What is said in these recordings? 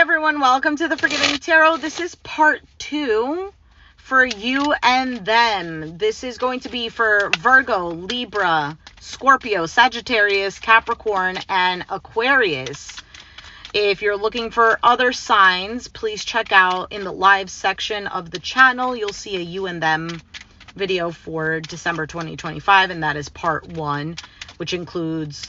everyone, welcome to the Forgiving Tarot. This is part 2 for you and them. This is going to be for Virgo, Libra, Scorpio, Sagittarius, Capricorn, and Aquarius. If you're looking for other signs, please check out in the live section of the channel. You'll see a you and them video for December 2025, and that is part 1, which includes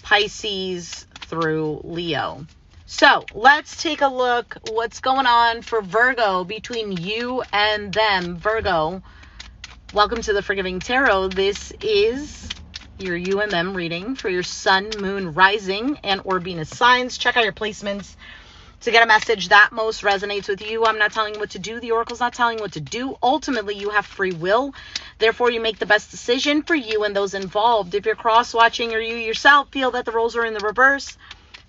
Pisces through Leo. So let's take a look what's going on for Virgo between you and them. Virgo, welcome to the Forgiving Tarot. This is your you and them reading for your sun, moon, rising, and or Venus signs. Check out your placements to get a message that most resonates with you. I'm not telling you what to do. The oracle's not telling you what to do. Ultimately, you have free will. Therefore, you make the best decision for you and those involved. If you're cross-watching or you yourself feel that the roles are in the reverse,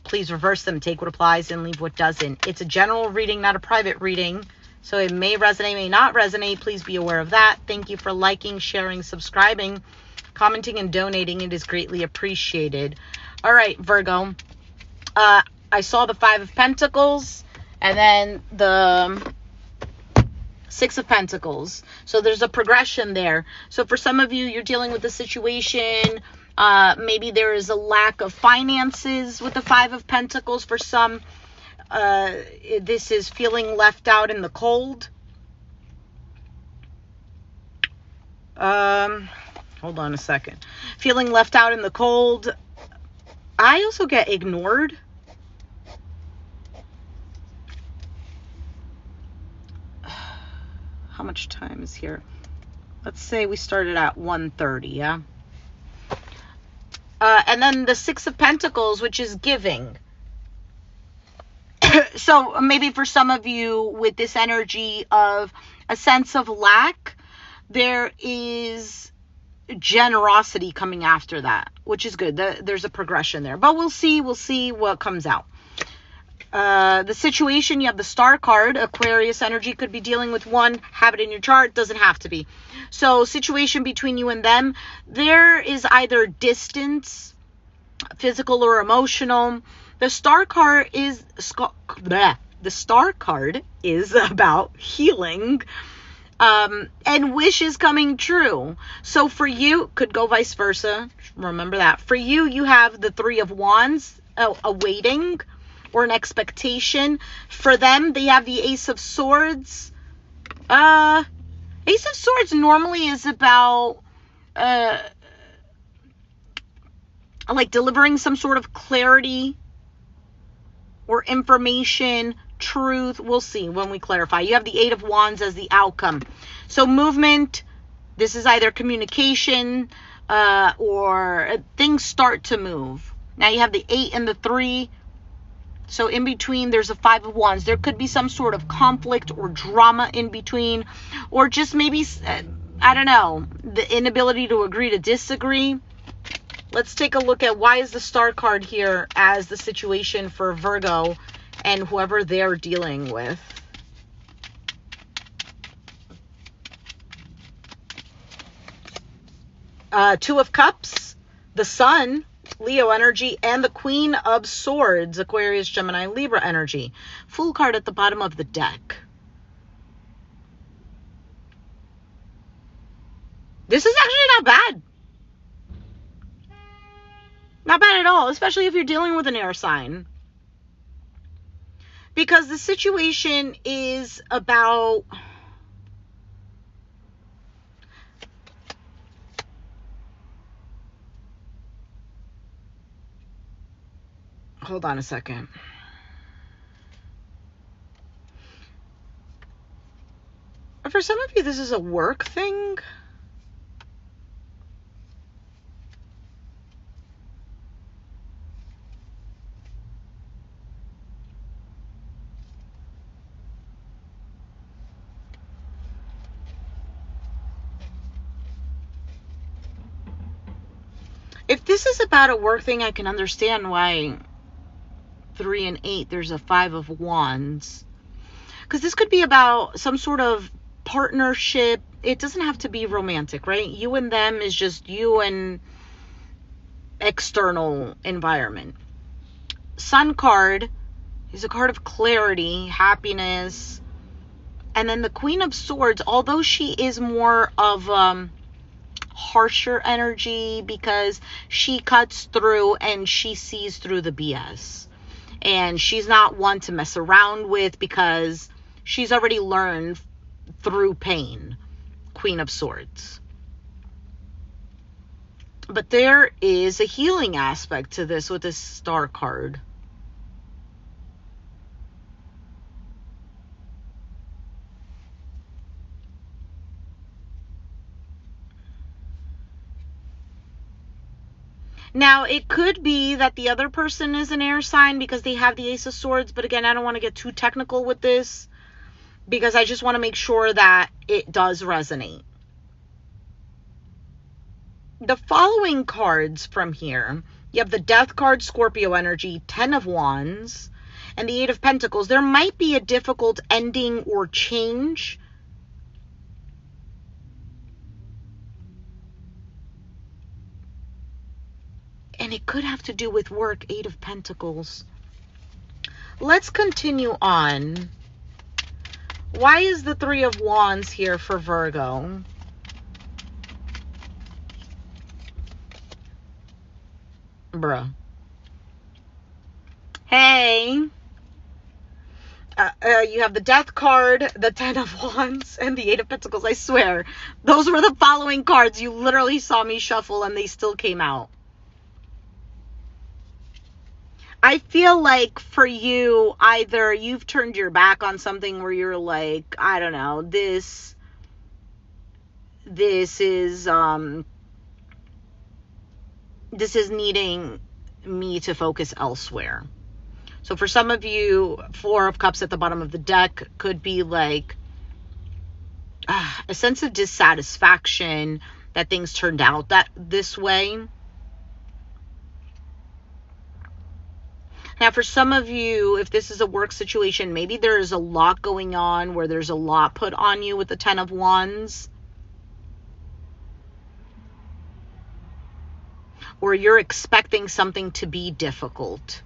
please reverse them. Take what applies and leave what doesn't. It's a general reading, not a private reading. So it may resonate, may not resonate. Please be aware of that. Thank you for liking, sharing, subscribing, commenting, and donating. It is greatly appreciated. All right, Virgo. I saw the 5 of Pentacles and then the 6 of Pentacles. So there's a progression there. So for some of you, you're dealing with a situation. Maybe there is a lack of finances with the 5 of Pentacles. For some, this is feeling left out in the cold. Hold on a second. Feeling left out in the cold. I also get ignored. How much time is here? Let's say we started at 1:30, yeah? And then the 6 of Pentacles, which is giving. So maybe for some of you with this energy of a sense of lack, there is generosity coming after that, which is good. There's a progression there. But we'll see what comes out. The situation, you have the Star card. Aquarius energy could be dealing with one. Have it in your chart. Doesn't have to be. So situation between you and them. There is either distance, physical or emotional. The Star card is about healing and wishes coming true. So for you, could go vice versa. Remember that. For you, you have the 3 of Wands, awaiting or an expectation. For them, they have the Ace of Swords. Ace of Swords normally is about like delivering some sort of clarity or information, truth. We'll see when we clarify. You have the 8 of Wands as the outcome. So movement, this is either communication or things start to move. Now you have the 8 and the 3. So in between, there's a 5 of Wands. There could be some sort of conflict or drama in between, or just maybe, I don't know, the inability to agree to disagree. Let's take a look at why is the Star card here as the situation for Virgo and whoever they're dealing with. Two of Cups, the Sun, Leo energy, and the Queen of Swords, Aquarius, Gemini, Libra energy. Fool card at the bottom of the deck. This is actually not bad. Not bad at all, especially if you're dealing with an air sign. Because the situation is about... Hold on a second. For some of you, this is a work thing. If this is about a work thing, I can understand why 3 and 8, there's a 5 of Wands. Because this could be about some sort of partnership. It doesn't have to be romantic, right? You and them is just you and external environment. Sun card is a card of clarity, happiness. And then the Queen of Swords, although she is more of harsher energy because she cuts through and she sees through the BS. And she's not one to mess around with because she's already learned through pain. Queen of Swords. But there is a healing aspect to this with this Star card. Now, it could be that the other person is an air sign because they have the Ace of Swords. But again, I don't want to get too technical with this because I just want to make sure that it does resonate. The following cards from here, you have the Death card, Scorpio energy, 10 of Wands, and the 8 of Pentacles. There might be a difficult ending or change. And it could have to do with work, 8 of Pentacles. Let's continue on. Why is the 3 of Wands here for Virgo? Bruh. Hey. You have the Death card, the 10 of Wands, and the 8 of Pentacles. I swear, those were the following cards. You literally saw me shuffle and they still came out. I feel like for you, either you've turned your back on something where you're like, I don't know, this is needing me to focus elsewhere. So for some of you, 4 of Cups at the bottom of the deck could be like a sense of dissatisfaction that things turned out this way. Now, for some of you, if this is a work situation, maybe there's a lot going on where there's a lot put on you with the 10 of Wands. Or you're expecting something to be difficult.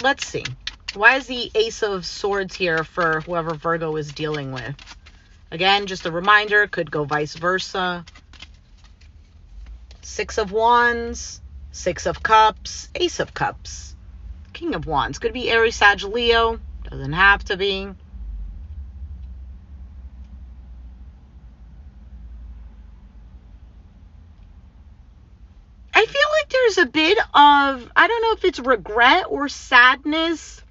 Let's see. Why is the Ace of Swords here for whoever Virgo is dealing with? Again, just a reminder, could go vice versa. 6 of Wands. 6 of Cups, Ace of Cups, King of Wands. Could be Aries, Sag, Leo. Doesn't have to be. I feel like there's a bit of, I don't know if it's regret or sadness,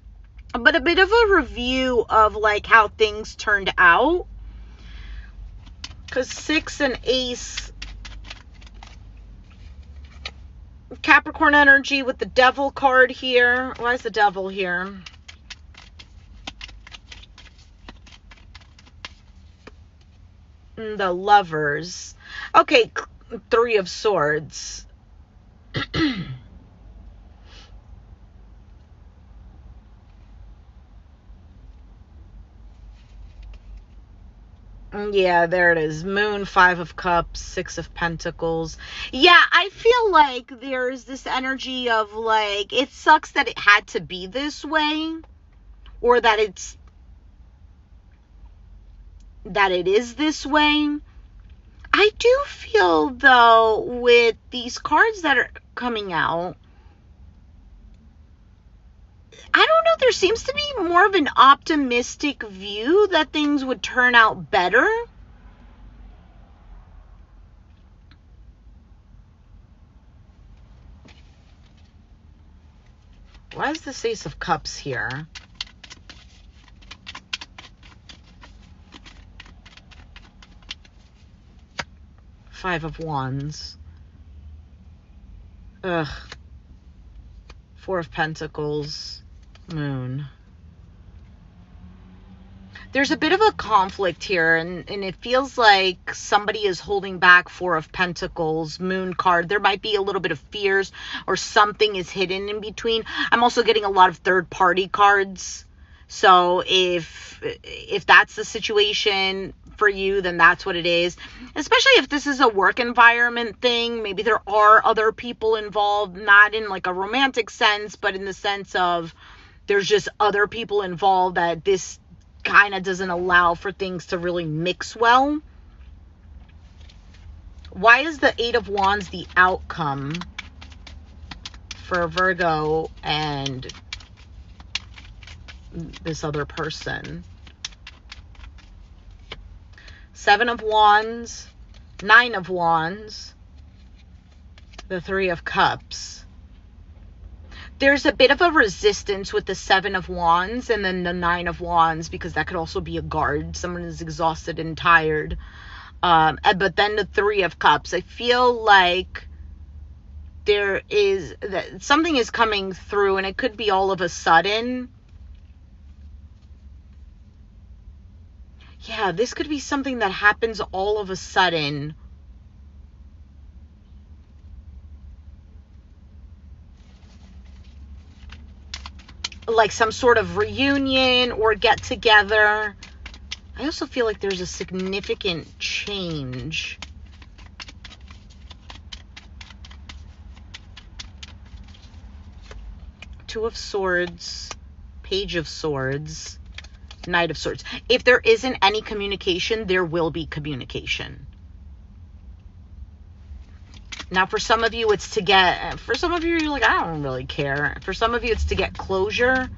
but a bit of a review of like how things turned out. Because 6 and Ace, Capricorn energy with the Devil card here. Why is the Devil here? The Lovers. Okay, 3 of Swords. Yeah, there it is. Moon, 5 of Cups, 6 of Pentacles. Yeah, I feel like there's this energy of like, it sucks that it had to be this way. Or that it is this way. I do feel, though, with these cards that are coming out, I don't know, there seems to be more of an optimistic view that things would turn out better. Why is this Ace of Cups here? Five of Wands. Ugh. 4 of Pentacles. Moon. There's a bit of a conflict here, and it feels like somebody is holding back 4 of Pentacles, Moon card. There might be a little bit of fears or something is hidden in between. I'm also getting a lot of third-party cards. So if that's the situation, for you, then that's what it is. Especially if this is a work environment thing. Maybe there are other people involved, not in like a romantic sense, but in the sense of there's just other people involved that this kind of doesn't allow for things to really mix well. Why is the Eight of Wands the outcome for Virgo and this other person? Seven of Wands, Nine of Wands, the Three of Cups. There's a bit of a resistance with the Seven of Wands and then the Nine of Wands, because that could also be a guard. Someone is exhausted and tired. But then the Three of Cups. I feel like there is that something is coming through, and it could be all of a sudden. Yeah, this could be something that happens all of a sudden. Like some sort of reunion or get together. I also feel like there's a significant change. Two of Swords, Page of Swords, Knight of Swords. If there isn't any communication, there will be communication. Now, for some of you, it's to get, for some of you, you're like, I don't really care. For some of you, it's to get closure.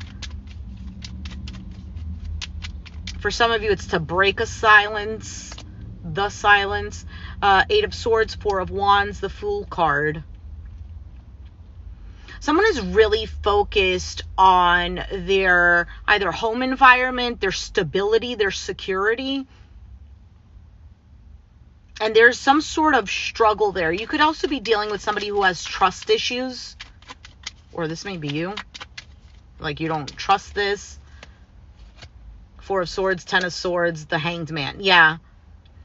For some of you, it's to break a silence, the silence. Eight of Swords, Four of Wands, the Fool card. Someone is really focused on their either home environment, their stability, their security. And there's some sort of struggle there. You could also be dealing with somebody who has trust issues. Or this may be you. Like you don't trust this. Four of Swords, Ten of Swords, the Hanged Man. Yeah.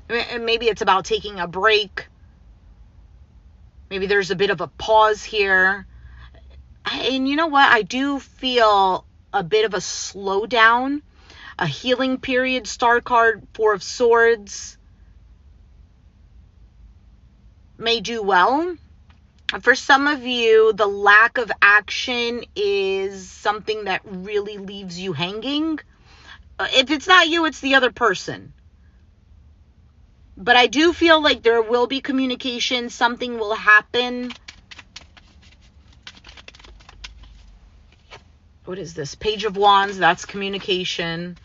Maybe it's about taking a break. Maybe there's a bit of a pause here. And you know what? I do feel a bit of a slowdown. A healing period. Star card, Four of Swords. May do well. For some of you, the lack of action is something that really leaves you hanging. If it's not you, it's the other person. But I do feel like there will be communication. Something will happen. What is this? Page of Wands. That's communication.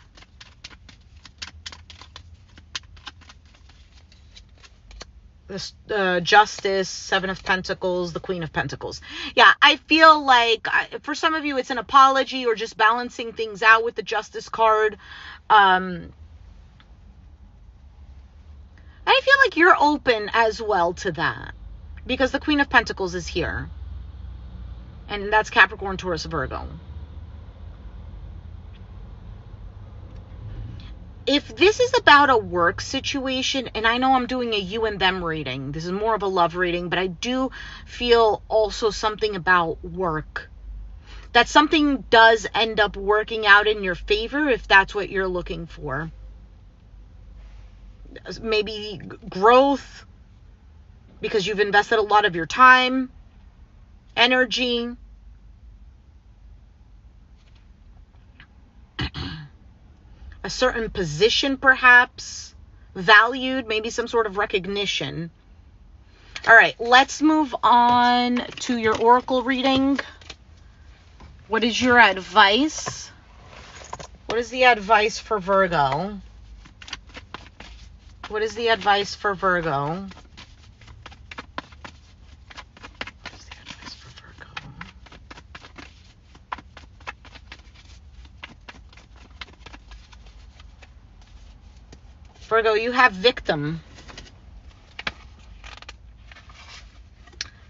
The Justice, Seven of Pentacles, the Queen of Pentacles. Yeah, I feel like for some of you, it's an apology or just balancing things out with the Justice card. And I feel like you're open as well to that, because the Queen of Pentacles is here. And that's Capricorn, Taurus, Virgo. If this is about a work situation, and I know I'm doing a you and them reading. This is more of a love reading, but I do feel also something about work. That something does end up working out in your favor if that's what you're looking for. Maybe growth, because you've invested a lot of your time, energy. A certain position, perhaps, valued, maybe some sort of recognition. All right, let's move on to your oracle reading. What is your advice? What is the advice for Virgo? What is the advice for Virgo? Virgo, you have victim.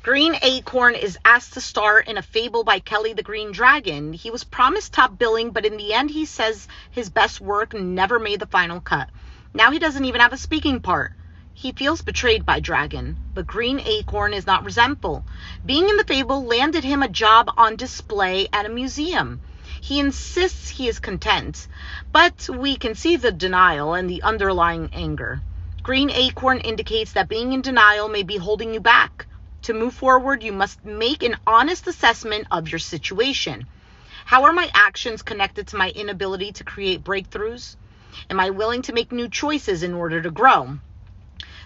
Green Acorn is asked to star in a fable by Kelly the Green Dragon. He was promised top billing, but in the end he says his best work never made the final cut. Now he doesn't even have a speaking part. He feels betrayed by Dragon, but Green Acorn is not resentful. Being in the fable landed him a job on display at a museum. He insists he is content, but we can see the denial and the underlying anger. Green acorn indicates that being in denial may be holding you back. To move forward, you must make an honest assessment of your situation. How are my actions connected to my inability to create breakthroughs? Am I willing to make new choices in order to grow?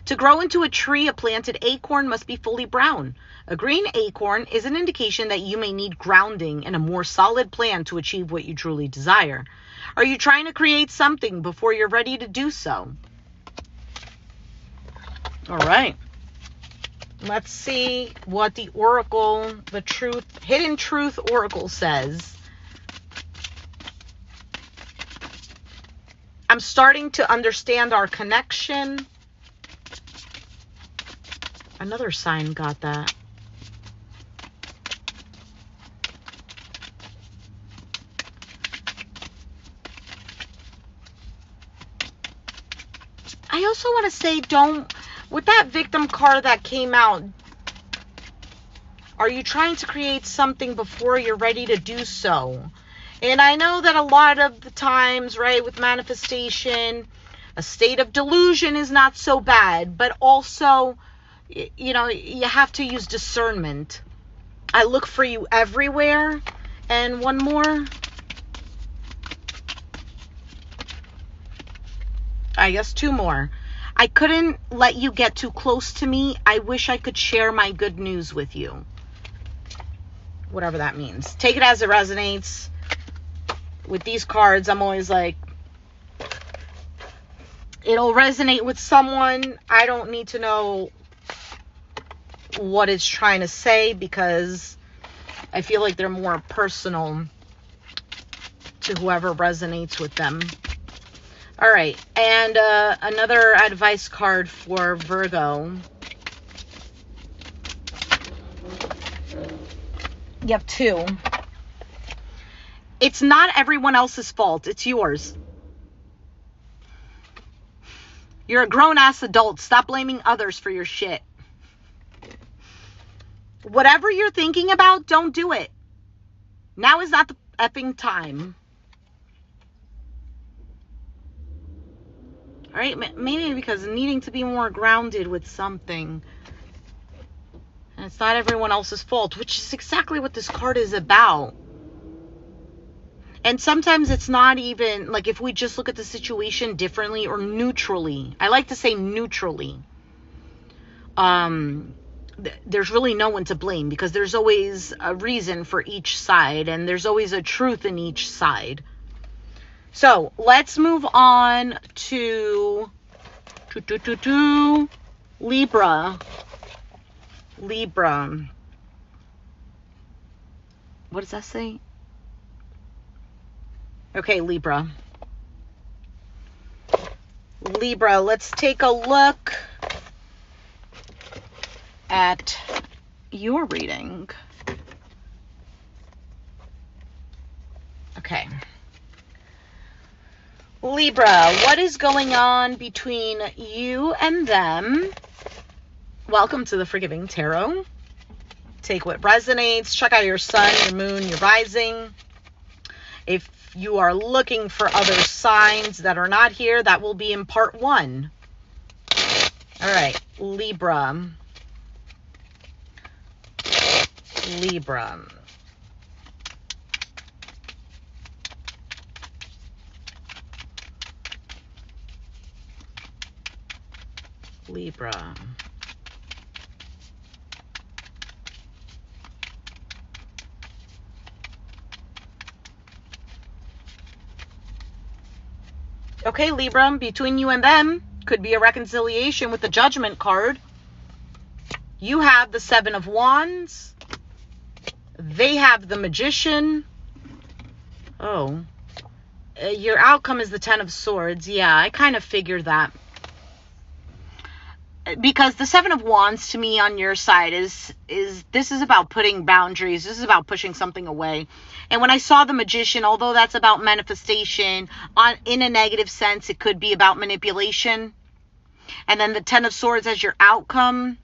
To grow into a tree, a planted acorn must be fully brown. A green acorn is an indication that you may need grounding and a more solid plan to achieve what you truly desire. Are you trying to create something before you're ready to do so? All right. Let's see what the oracle, the truth, hidden truth oracle says. I'm starting to understand our connection. Another sign got that. I also want to say, with that victim card that came out, are you trying to create something before you're ready to do so? And I know that a lot of the times, right, with manifestation, a state of delusion is not so bad, but also, you know, you have to use discernment. I look for you everywhere. And one more. I guess two more. I couldn't let you get too close to me. I wish I could share my good news with you. Whatever that means. Take it as it resonates. With these cards, I'm always like, it'll resonate with someone. I don't need to know what it's trying to say because I feel like they're more personal to whoever resonates with them. All right, and another advice card for Virgo. You have two. It's not everyone else's fault. It's yours. You're a grown-ass adult. Stop blaming others for your shit. Whatever you're thinking about, don't do it. Now is not the effing time. All right, maybe because needing to be more grounded with something. And it's not everyone else's fault, which is exactly what this card is about. And sometimes it's not even, like, if we just look at the situation differently or neutrally. I like to say neutrally. There's really no one to blame because there's always a reason for each side and there's always a truth in each side. So let's move on to Libra. Libra. What does that say? Okay, Libra. Libra, let's take a look at your reading. Okay. Libra, what is going on between you and them? Welcome to the Forgiving Tarot. Take what resonates. Check out your sun, your moon, your rising. If you are looking for other signs that are not here, that will be in part 1. All right, Libra. Libra. Libra. Okay, Libra, between you and them could be a reconciliation with the Judgment card. You have the Seven of Wands. They have the Magician. Oh. Your outcome is the Ten of Swords. Yeah, I kind of figured that. Because the Seven of Wands to me on your side is this is about putting boundaries. This is about pushing something away. And when I saw the Magician, although that's about manifestation, in a negative sense, it could be about manipulation. And then the Ten of Swords as your outcome.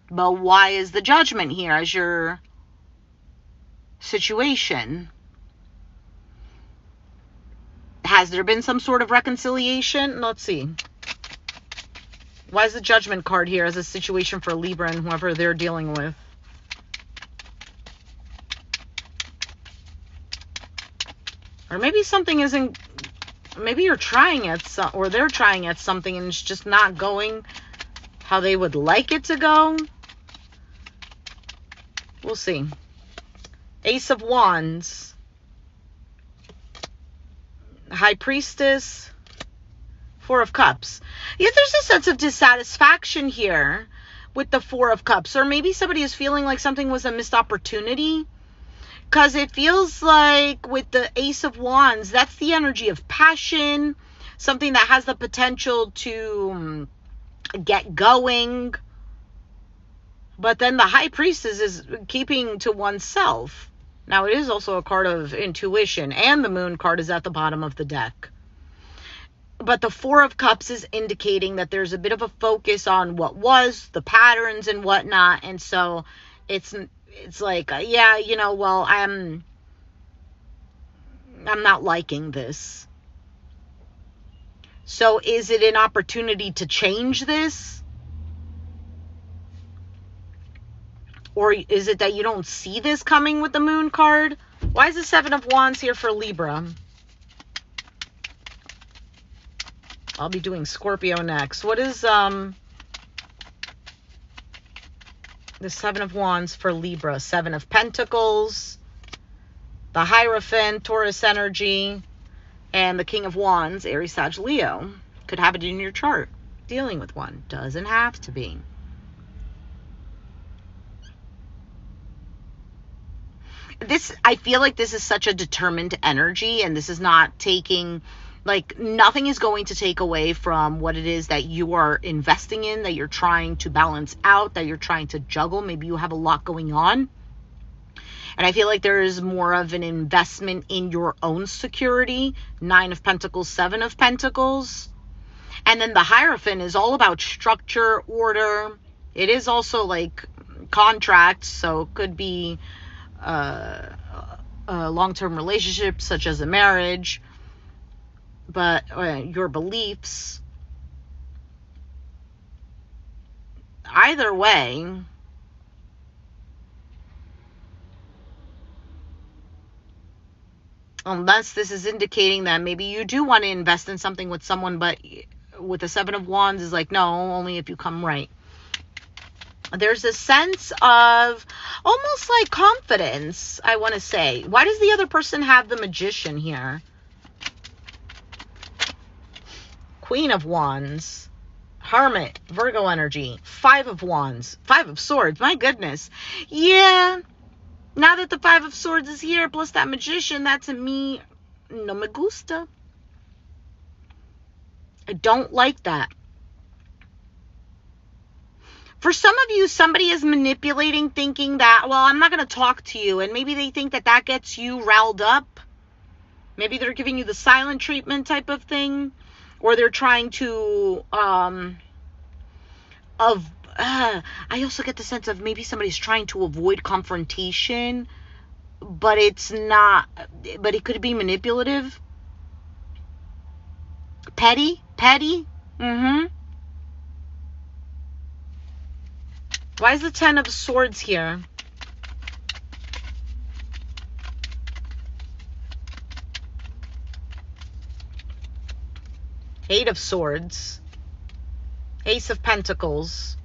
But why is the Judgment here as your situation? Has there been some sort of reconciliation? Let's see. Why is the Judgment card here as a situation for Libra and whoever they're dealing with? Or maybe something isn't, maybe you're trying at some, or they're trying at something and it's just not going how they would like it to go. We'll see. Ace of Wands. High Priestess. Four of Cups. Yeah, there's a sense of dissatisfaction here with the Four of Cups. Or maybe somebody is feeling like something was a missed opportunity. Because it feels like with the Ace of Wands, that's the energy of passion. Something that has the potential to get going. But then the High Priestess is keeping to oneself. Now, it is also a card of intuition. And the Moon card is at the bottom of the deck. But the Four of Cups is indicating that there's a bit of a focus on what was, the patterns and whatnot. And so it's like, yeah, you know, well, I'm not liking this. So is it an opportunity to change this? Or is it that you don't see this coming with the Moon card? Why is the Seven of Wands here for Libra? I'll be doing Scorpio next. What is the Seven of Wands for Libra? Seven of Pentacles, the Hierophant, Taurus energy, and the King of Wands, Aries, Sag, Leo. Could have it in your chart. Dealing with one. Doesn't have to be. I feel like this is such a determined energy, and this is not taking, like, nothing is going to take away from what it is that you are investing in, that you're trying to balance out, that you're trying to juggle. Maybe you have a lot going on. And I feel like there is more of an investment in your own security. Nine of Pentacles, Seven of Pentacles. And then the Hierophant is all about structure, order. It is also like contracts, so it could be a long-term relationship, such as a marriage, but your beliefs. Either way, unless this is indicating that maybe you do want to invest in something with someone, but with the Seven of Wands is like, no, only if you come right. There's a sense of almost like confidence, I want to say. Why does the other person have the Magician here? Queen of Wands. Hermit. Virgo energy. Five of Wands. Five of Swords. My goodness. Yeah. Now that the Five of Swords is here, plus that Magician, that to me, no me gusta. I don't like that. For some of you, somebody is manipulating, thinking that, well, I'm not going to talk to you. And maybe they think that that gets you riled up. Maybe they're giving you the silent treatment type of thing. Or they're trying to, I also get the sense of maybe somebody's trying to avoid confrontation. But it's not, but it could be manipulative. Petty. Why is the Ten of Swords here? Eight of Swords. Ace of Pentacles.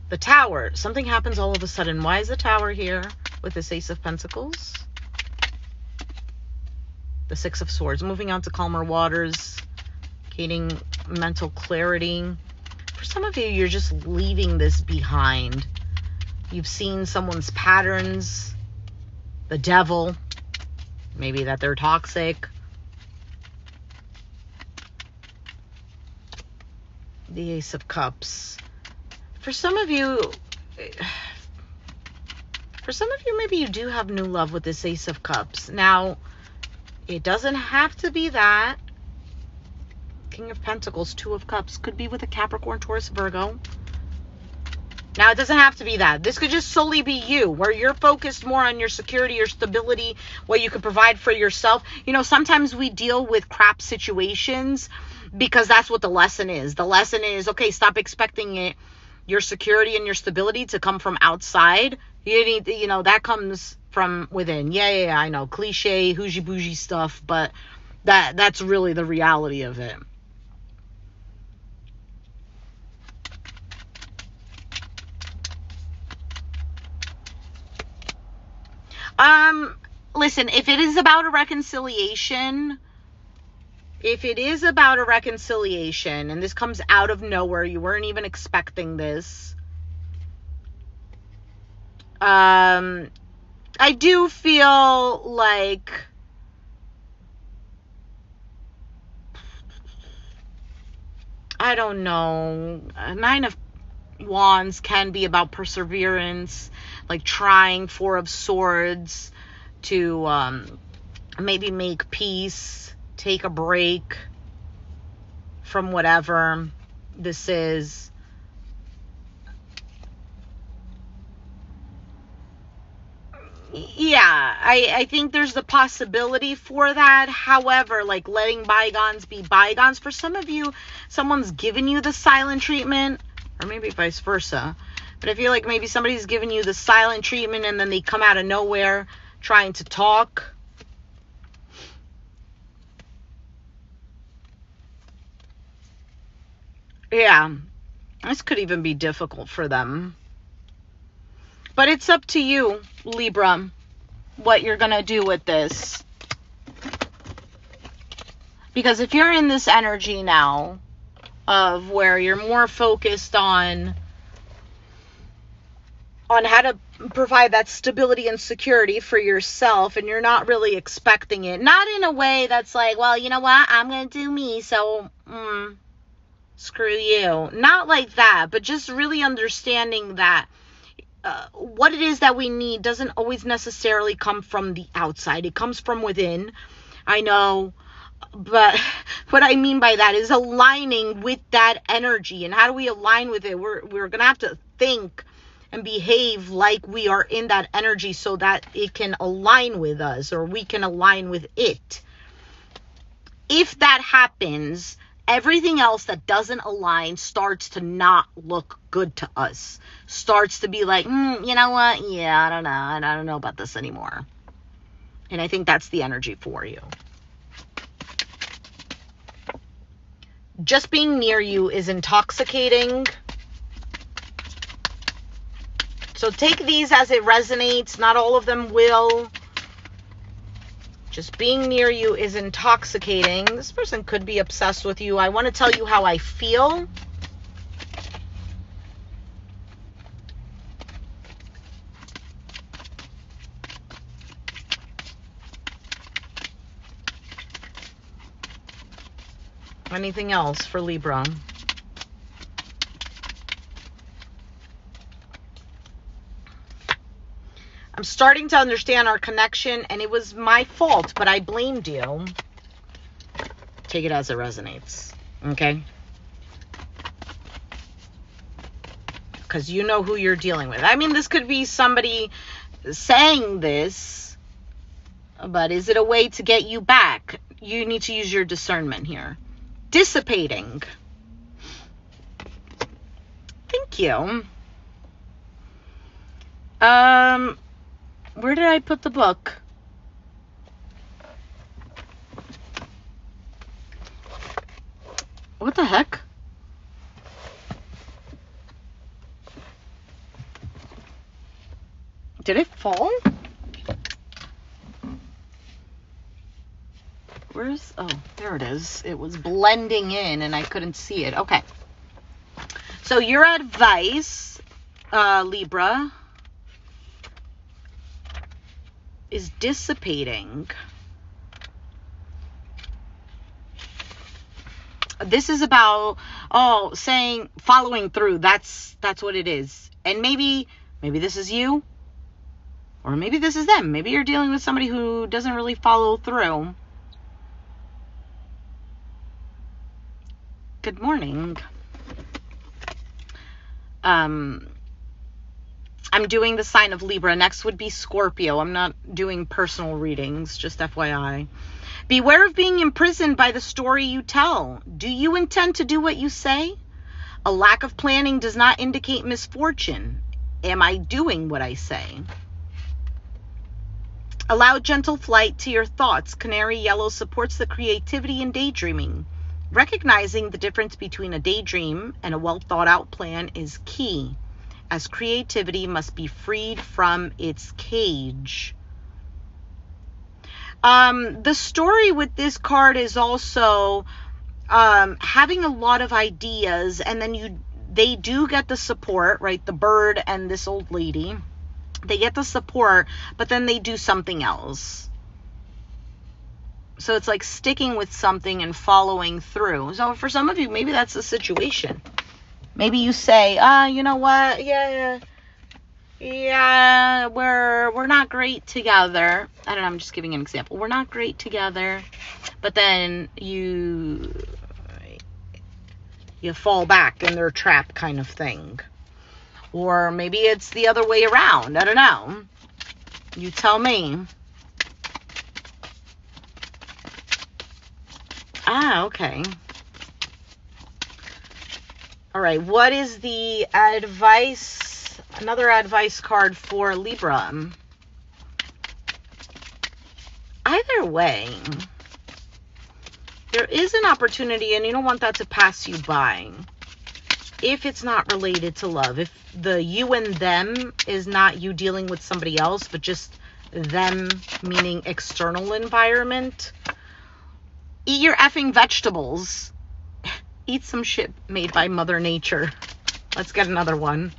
The Tower. Something happens all of a sudden. Why is the Tower here with this Ace of Pentacles? The Six of Swords. Moving on to calmer waters. Gaining mental clarity. For some of you, you're just leaving this behind. You've seen someone's patterns, the devil, maybe that they're toxic. The Ace of Cups. For some of you, maybe you do have new love with this Ace of Cups. Now, it doesn't have to be that. King of Pentacles, Two of Cups. Could be with a Capricorn, Taurus, Virgo. Now, it doesn't have to be that. This could just solely be you, where you're focused more on your security, your stability, what you can provide for yourself. You know, sometimes we deal with crap situations because that's what the lesson is. The lesson is, okay, stop expecting it, your security and your stability, to come from outside. You need, you know, that comes from within. Yeah, I know, cliche, hougie bougie stuff, but that's really the reality of it. Listen, if it is about a reconciliation, and this comes out of nowhere, you weren't even expecting this, I do feel like I don't know, a Nine of Wands can be about perseverance, like trying. Four of Swords, to maybe make peace, take a break from whatever this is. Yeah, I think there's the possibility for that. However, like letting bygones be bygones. For some of you, someone's given you the silent treatment, or maybe vice versa. But I feel like maybe somebody's giving you the silent treatment and then they come out of nowhere trying to talk. Yeah, this could even be difficult for them. But it's up to you, Libra, what you're going to do with this. Because if you're in this energy now of where you're more focused on how to provide that stability and security for yourself, and you're not really expecting it, not in a way that's like, well, you know what, I'm going to do me, so screw you. Not like that, but just really understanding that what it is that we need doesn't always necessarily come from the outside. It comes from within. I know, but what I mean by that is aligning with that energy. And how do we align with it? We're going to have to think and behave like we are in that energy so that it can align with us, or we can align with it. If that happens, everything else that doesn't align starts to not look good to us. Starts to be like, you know what? Yeah, I don't know. I don't know about this anymore. And I think that's the energy for you. Just being near you is intoxicating. So take these as it resonates. Not all of them will. Just being near you is intoxicating. This person could be obsessed with you. I want to tell you how I feel. Anything else for Libra? I'm starting to understand our connection, and it was my fault, but I blamed you. Take it as it resonates, okay? Because you know who you're dealing with. I mean, this could be somebody saying this, but is it a way to get you back? You need to use your discernment here. Dissipating. Thank you. Where did I put the book? What the heck? Did it fall? Where's, oh, there it is. It was blending in and I couldn't see it. Okay. So your advice, Libra, is dissipating. This is about, saying, following through. That's what it is. And maybe this is you, or maybe this is them. Maybe you're dealing with somebody who doesn't really follow through. Good morning. I'm doing the sign of Libra. Next would be Scorpio. I'm not doing personal readings, just FYI. Beware of being imprisoned by the story you tell. Do you intend to do what you say? A lack of planning does not indicate misfortune. Am I doing what I say? Allow gentle flight to your thoughts. Canary yellow supports the creativity and daydreaming. Recognizing the difference between a daydream and a well-thought-out plan is key, as creativity must be freed from its cage. The story with this card is also having a lot of ideas, and then they do get the support, right? The bird and this old lady, they get the support, but then they do something else. So it's like sticking with something and following through. So for some of you, maybe that's the situation. Maybe you say, you know what? Yeah, we're not great together. I don't know, I'm just giving an example. We're not great together. But then you fall back in their trap kind of thing. Or maybe it's the other way around. I don't know. You tell me. Okay. All right, what is the advice? Another advice card for Libra. Either way, there is an opportunity, and you don't want that to pass you by. If it's not related to love, if the you and them is not you dealing with somebody else, but just them, meaning external environment, eat your effing vegetables. Eat some shit made by Mother Nature. Let's get another one.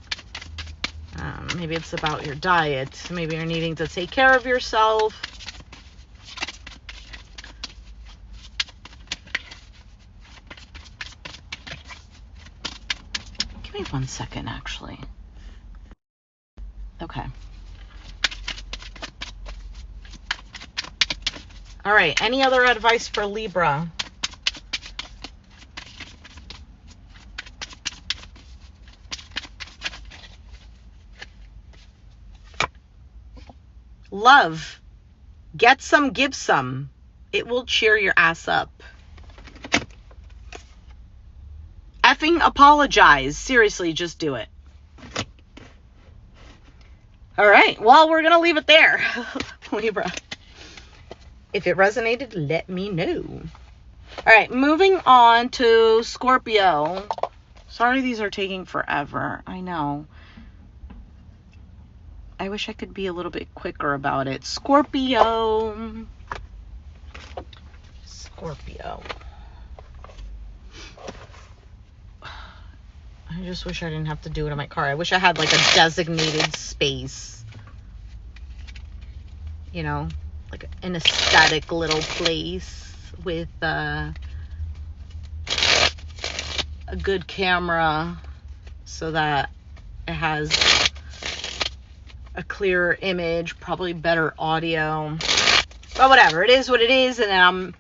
Maybe it's about your diet. Maybe you're needing to take care of yourself. Give me 1 second, actually. Okay. All right. Any other advice for Libra? Love. Get some, give some. It will cheer your ass up. Effing apologize. Seriously, just do it. All right. Well, we're going to leave it there. Libra. If it resonated, let me know. All right. Moving on to Scorpio. Sorry these are taking forever. I know. I wish I could be a little bit quicker about it. Scorpio. I just wish I didn't have to do it in my car. I wish I had like a designated space. You know, like an aesthetic little place with a good camera so that it has a clearer image, probably better audio. But whatever, it is what it is, and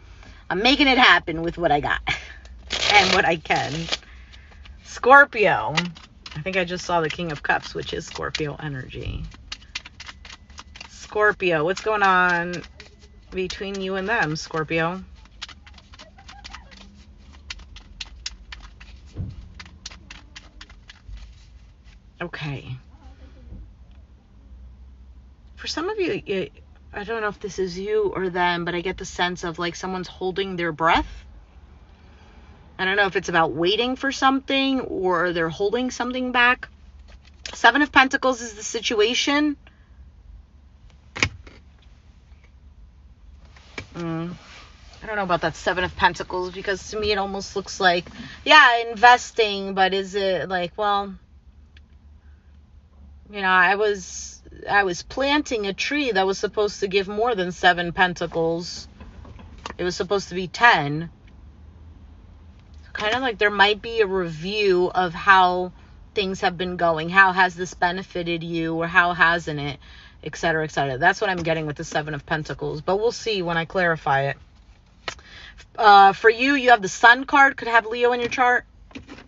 I'm making it happen with what I got and what I can. Scorpio. I think I just saw the King of Cups, which is Scorpio energy. Scorpio, what's going on between you and them, Scorpio? Okay. For some of you, I don't know if this is you or them, but I get the sense of like someone's holding their breath. I don't know if it's about waiting for something or they're holding something back. Seven of Pentacles is the situation. I don't know about that Seven of Pentacles, because to me it almost looks like, yeah, investing, but is it like, well, you know, I was planting a tree that was supposed to give more than 7 pentacles. It was supposed to be 10. So kind of like there might be a review of how things have been going. How has this benefited you, or how hasn't it, etc., etc. That's what I'm getting with the 7 of Pentacles, but we'll see when I clarify it. For you, you have the Sun card. Could have Leo in your chart.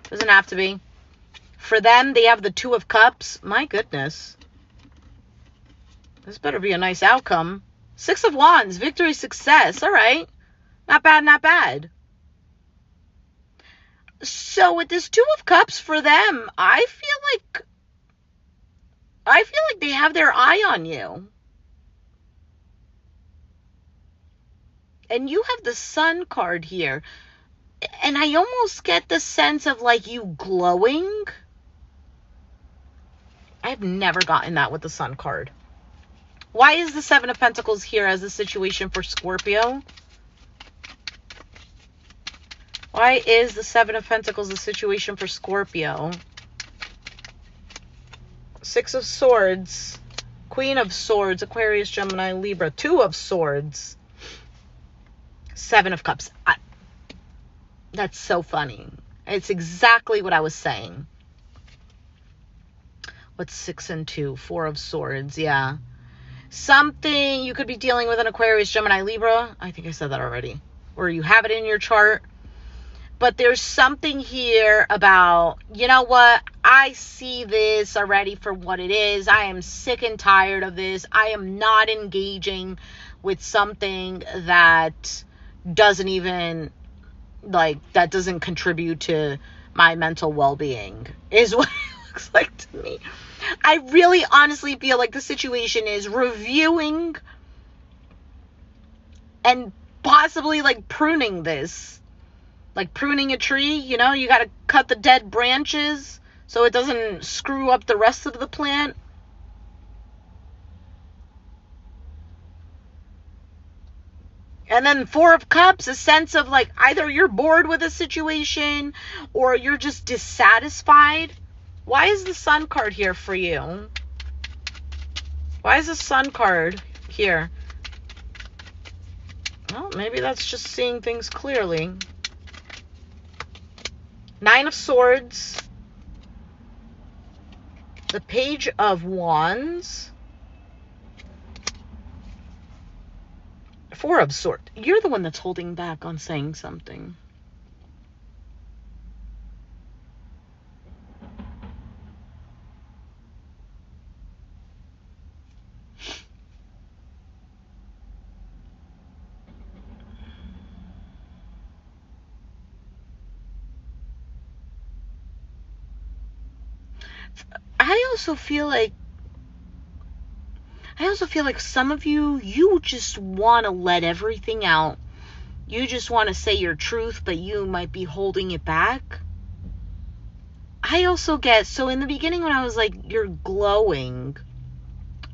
Doesn't have to be. For them, they have the 2 of Cups. My goodness. This better be a nice outcome. 6 of Wands, victory, success. All right. Not bad, not bad. So with this 2 of Cups for them, I feel like they have their eye on you. And you have the Sun card here. And I almost get the sense of like you glowing. I've never gotten that with the Sun card. Why is the 7 of Pentacles here as a situation for Scorpio? Why is the 7 of Pentacles a situation for Scorpio? 6 of Swords, Queen of Swords, Aquarius, Gemini, Libra, 2 of Swords, 7 of Cups. That's so funny. It's exactly what I was saying. What's 6 and 2? 4 of Swords, yeah. Something you could be dealing with an Aquarius, Gemini, Libra. I think I said that already. Or you have it in your chart. But there's something here about, you know what? I see this already for what it is. I am sick and tired of this. I am not engaging with something that doesn't even, like, that doesn't contribute to my mental well-being, is what it looks like to me. I really honestly feel like the situation is reviewing and possibly, like, pruning this. Like pruning a tree, you know, you got to cut the dead branches so it doesn't screw up the rest of the plant. And then 4 of Cups, a sense of like either you're bored with a situation or you're just dissatisfied. Why is the Sun card here for you? Why is the Sun card here? Well, maybe that's just seeing things clearly. 9 of Swords, the Page of Wands, 4 of Swords. You're the one that's holding back on saying something. I also feel like some of you just want to let everything out. You just want to say your truth, but you might be holding it back. I also get, so in the beginning when I was like, you're glowing,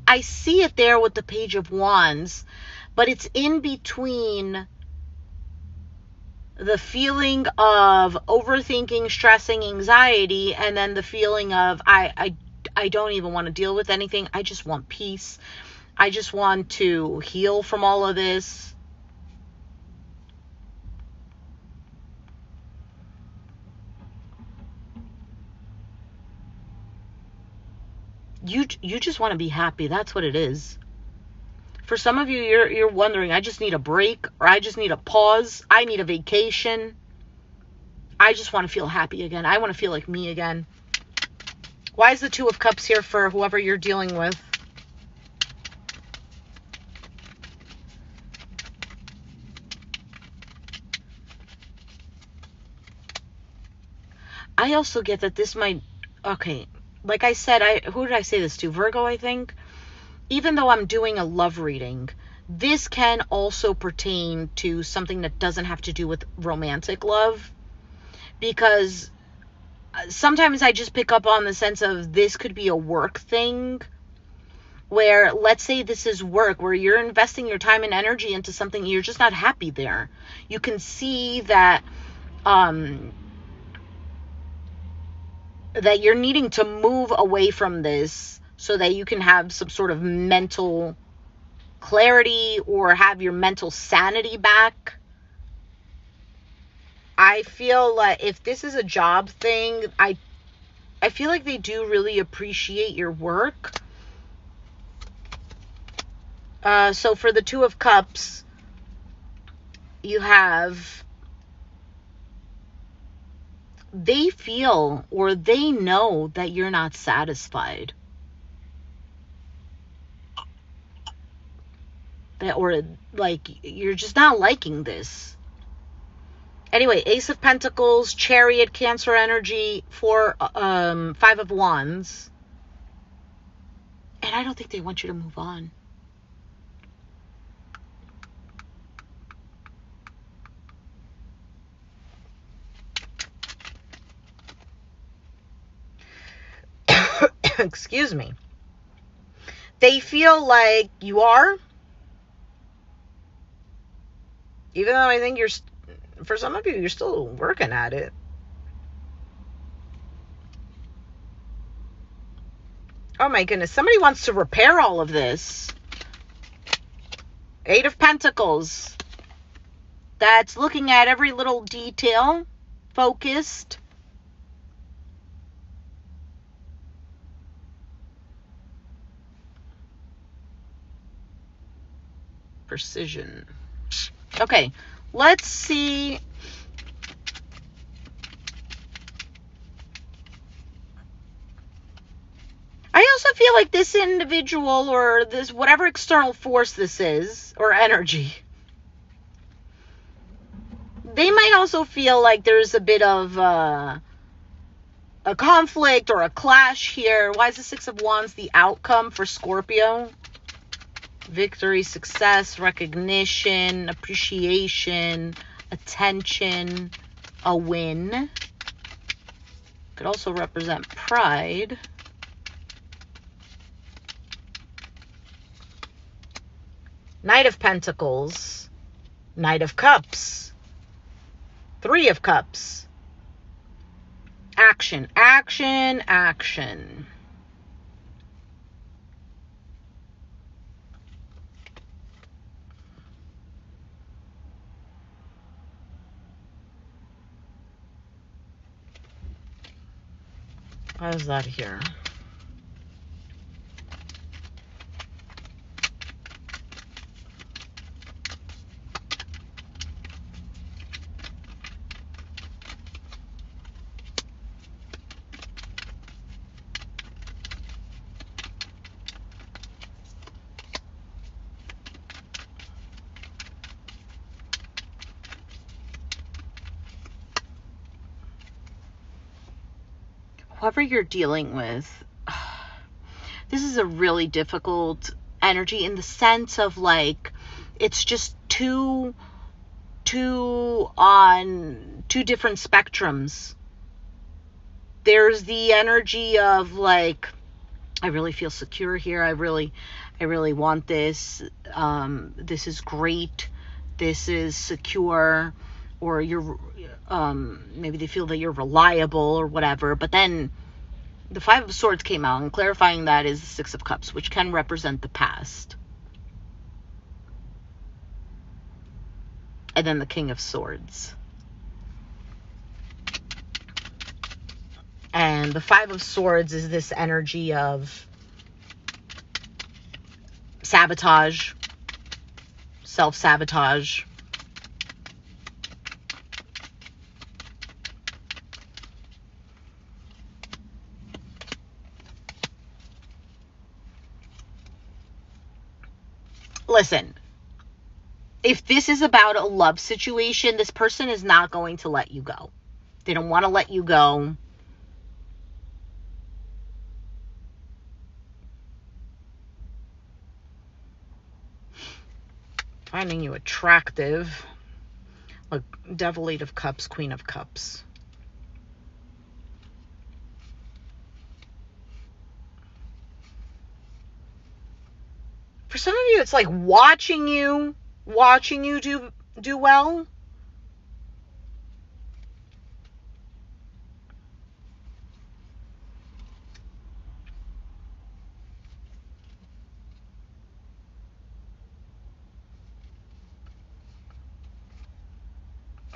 I see it there with the Page of Wands, but it's in between the feeling of overthinking, stressing, anxiety, and then the feeling of I don't even want to deal with anything. I just want peace. I just want to heal from all of this. You just want to be happy. That's what it is. For some of you, you're wondering, I just need a break, or I just need a pause. I need a vacation. I just want to feel happy again. I want to feel like me again. Why is the 2 of Cups here for whoever you're dealing with? I also get that this might, okay, like I said, who did I say this to? Virgo, I think. Even though I'm doing a love reading, this can also pertain to something that doesn't have to do with romantic love. Because sometimes I just pick up on the sense of this could be a work thing. Where, let's say this is work, where you're investing your time and energy into something, you're just not happy there. You can see that, that you're needing to move away from this so that you can have some sort of mental clarity or have your mental sanity back. I feel like if this is a job thing, I feel like they do really appreciate your work. So for the 2 of Cups, you have, they feel or they know that you're not satisfied. or like you're just not liking this. Anyway, Ace of Pentacles, Chariot, Cancer energy, 5 of Wands. And I don't think they want you to move on. Excuse me. They feel like you are. Even though I think for some of you, you're still working at it. Oh my goodness. Somebody wants to repair all of this. 8 of Pentacles. That's looking at every little detail. Focused. Precision. Okay, let's see. I also feel like this individual or this whatever external force this is or energy, they might also feel like there's a bit of a conflict or a clash here. Why is the 6 of Wands the outcome for Scorpio? Victory, success, recognition, appreciation, attention, a win. Could also represent pride. Knight of Pentacles, Knight of Cups, 3 of Cups. Action, action, action. Why is that here? Whoever you're dealing with, this is a really difficult energy in the sense of like, it's just two on two different spectrums. There's the energy of like, I really feel secure here. I really want this. This is great. This is secure. Or you're, maybe they feel that you're reliable or whatever. But then the 5 of Swords came out, and clarifying that is the 6 of Cups, which can represent the past. And then the King of Swords. And the 5 of Swords is this energy of sabotage, self-sabotage. Listen, if this is about a love situation, this person is not going to let you go. They don't want to let you go. Finding you attractive. Look, Devil, 8 of Cups, Queen of Cups. For some of you, it's like watching you do well.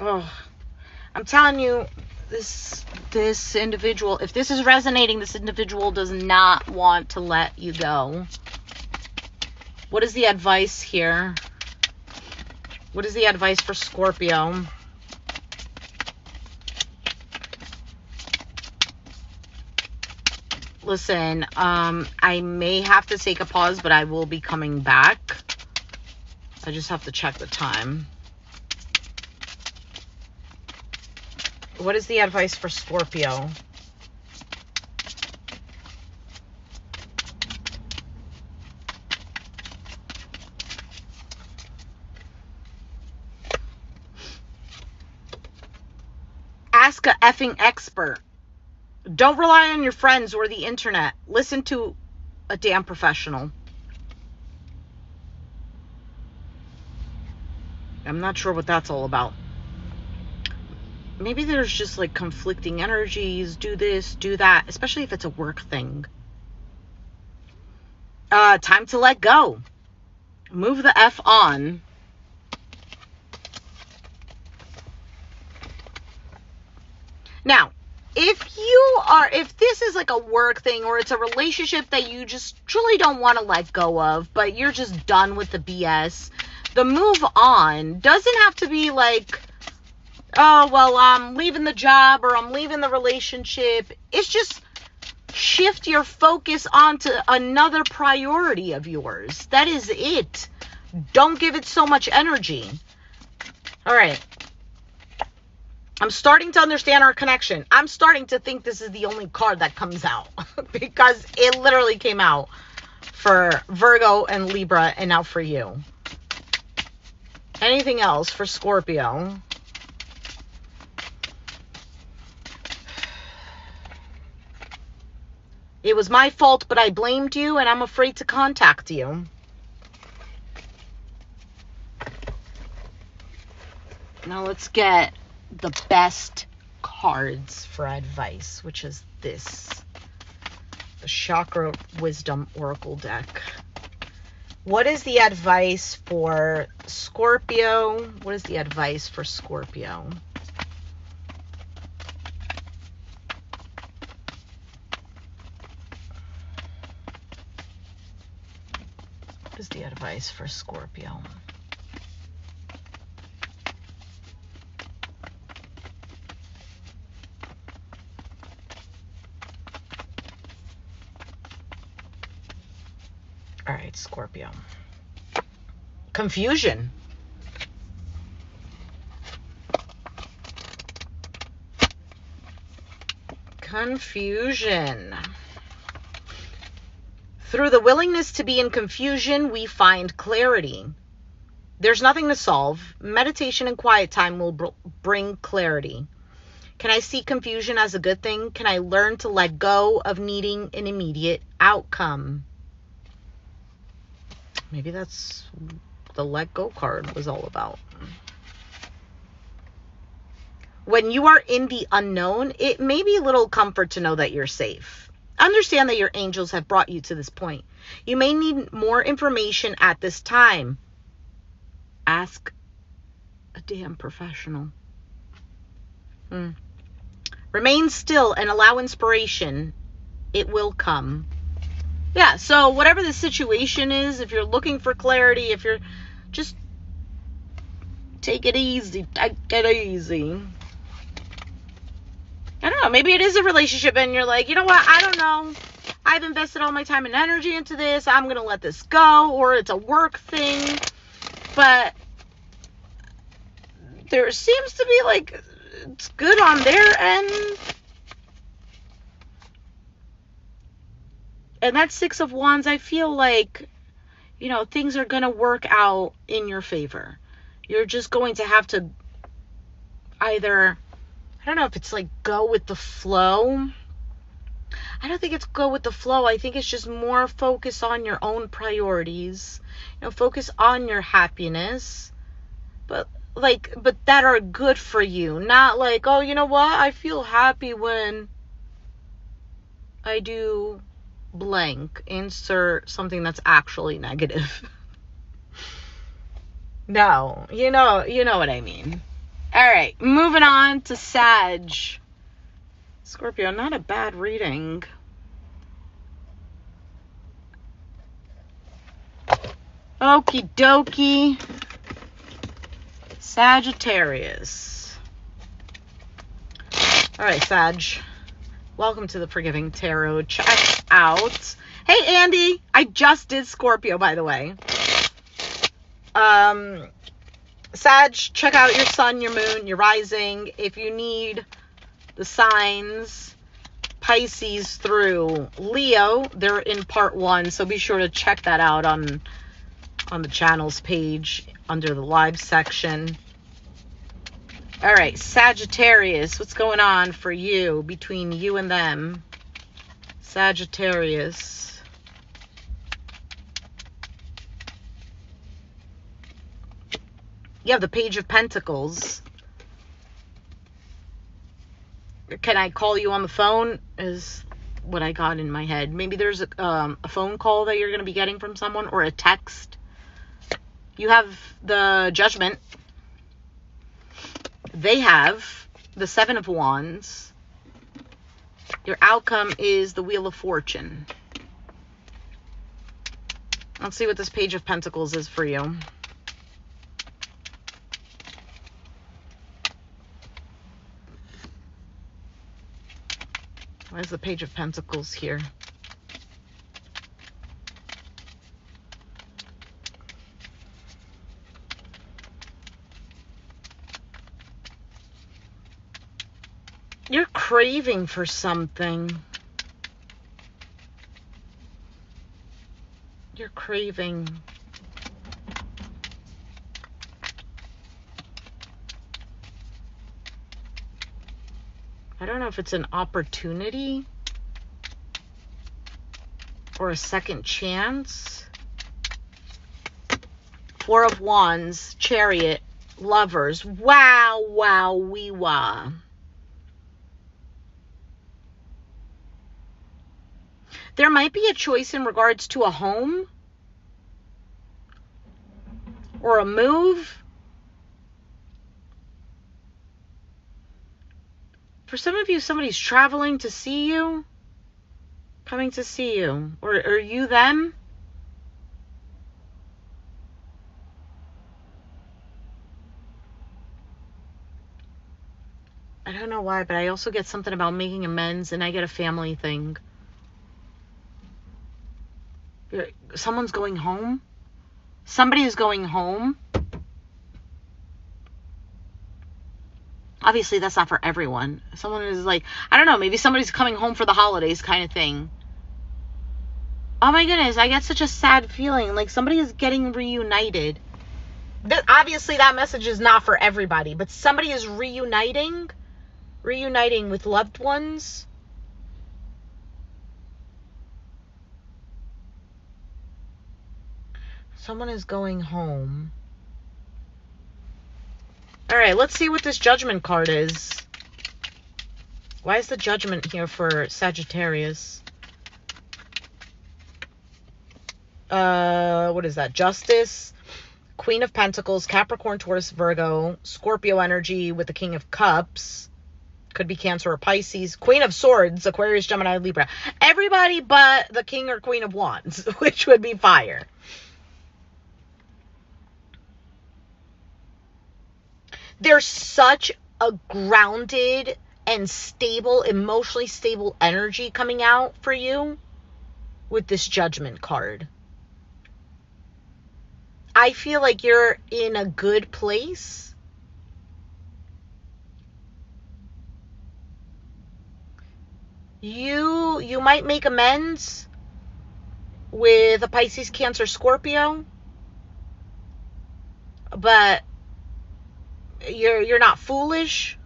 Oh, I'm telling you, this individual, if this is resonating, this individual does not want to let you go. What is the advice here? What is the advice for Scorpio? Listen, I may have to take a pause, but I will be coming back. I just have to check the time. What is the advice for Scorpio? Ask a effing expert. Don't rely on your friends or the internet. Listen to a damn professional. I'm not sure what that's all about. Maybe there's just like conflicting energies. Do this, do that, especially if it's a work thing. Time to let go. Move the F on. Now, if this is like a work thing or it's a relationship that you just truly don't want to let go of, but you're just done with the BS, the move on doesn't have to be like, oh, well, I'm leaving the job or I'm leaving the relationship. It's just shift your focus onto another priority of yours. That is it. Don't give it so much energy. All right. I'm starting to understand our connection. I'm starting to think this is the only card that comes out because it literally came out for Virgo and Libra and now for you. Anything else for Scorpio? It was my fault, but I blamed you and I'm afraid to contact you. Now let's get the best cards for advice, which is this. The Chakra Wisdom Oracle deck. What is the advice for Scorpio? What is the advice for Scorpio? What is the advice for Scorpio? All right, Scorpio. Confusion. Confusion. Through the willingness to be in confusion, we find clarity. There's nothing to solve. Meditation and quiet time will bring clarity. Can I see confusion as a good thing? Can I learn to let go of needing an immediate outcome? Maybe that's the let go card was all about. When you are in the unknown, it may be a little comfort to know that you're safe. Understand that your angels have brought you to this point. You may need more information at this time. Ask a damn professional. Remain still and allow inspiration. It will come. Yeah, so whatever the situation is, if you're looking for clarity, if you're just take it easy, take it easy. I don't know, maybe it is a relationship and you're like, you know what, I don't know. I've invested all my time and energy into this. I'm going to let this go. Or it's a work thing. But there seems to be like, it's good on their end. And that Six of Wands, I feel like, you know, things are going to work out in your favor. You're just going to have to either, I don't know if it's like go with the flow. I don't think it's go with the flow. I think it's just more focus on your own priorities. You know, focus on your happiness. But that are good for you. Not like, oh, you know what? I feel happy when I do blank. Insert something that's actually negative. No, you know what I mean. All right, moving on to Sag. Scorpio, not a bad reading. Okie dokie. Sagittarius. All right, Sag. Welcome to the Forgiving Tarot. Check out. Hey, Andy. I just did Scorpio, by the way. Sag, check out your sun, your moon, your rising. If you need the signs, Pisces through Leo, they're in part 1, so be sure to check that out on the channel's page under the live section. All right, Sagittarius, what's going on for you, between you and them? Sagittarius. You have the Page of Pentacles. Can I call you on the phone is what I got in my head. Maybe there's a phone call that you're going to be getting from someone, or a text. You have the Judgment. They have the Seven of Wands. Your outcome is the Wheel of Fortune. Let's see what this Page of Pentacles is for you. Why is the Page of Pentacles here? You're craving for something. You're craving. I don't know if it's an opportunity or a second chance. Four of Wands, Chariot, Lovers. Wow, wow, wee, wah. There might be a choice in regards to a home or a move. For some of you, somebody's traveling to see you, coming to see you, or are you them? I don't know why, but I also get something about making amends, and I get a family thing. Someone's going home. Somebody is going home. Obviously, that's not for everyone. Someone is like, I don't know, maybe somebody's coming home for the holidays kind of thing. Oh my goodness, I get such a sad feeling. Like somebody is getting reunited. Obviously, that message is not for everybody, but somebody is reuniting with loved ones. Someone is going home. All right, let's see what this Judgment card is. Why is the Judgment here for Sagittarius? What is that? Justice, Queen of Pentacles, Capricorn, Taurus, Virgo, Scorpio energy with the King of Cups. Could be Cancer or Pisces. Queen of Swords, Aquarius, Gemini, Libra. Everybody but the King or Queen of Wands, which would be fire. There's such a grounded and stable, emotionally stable energy coming out for you with this Judgment card. I feel like you're in a good place. You might make amends with a Pisces, Cancer, Scorpio, but you're not foolish.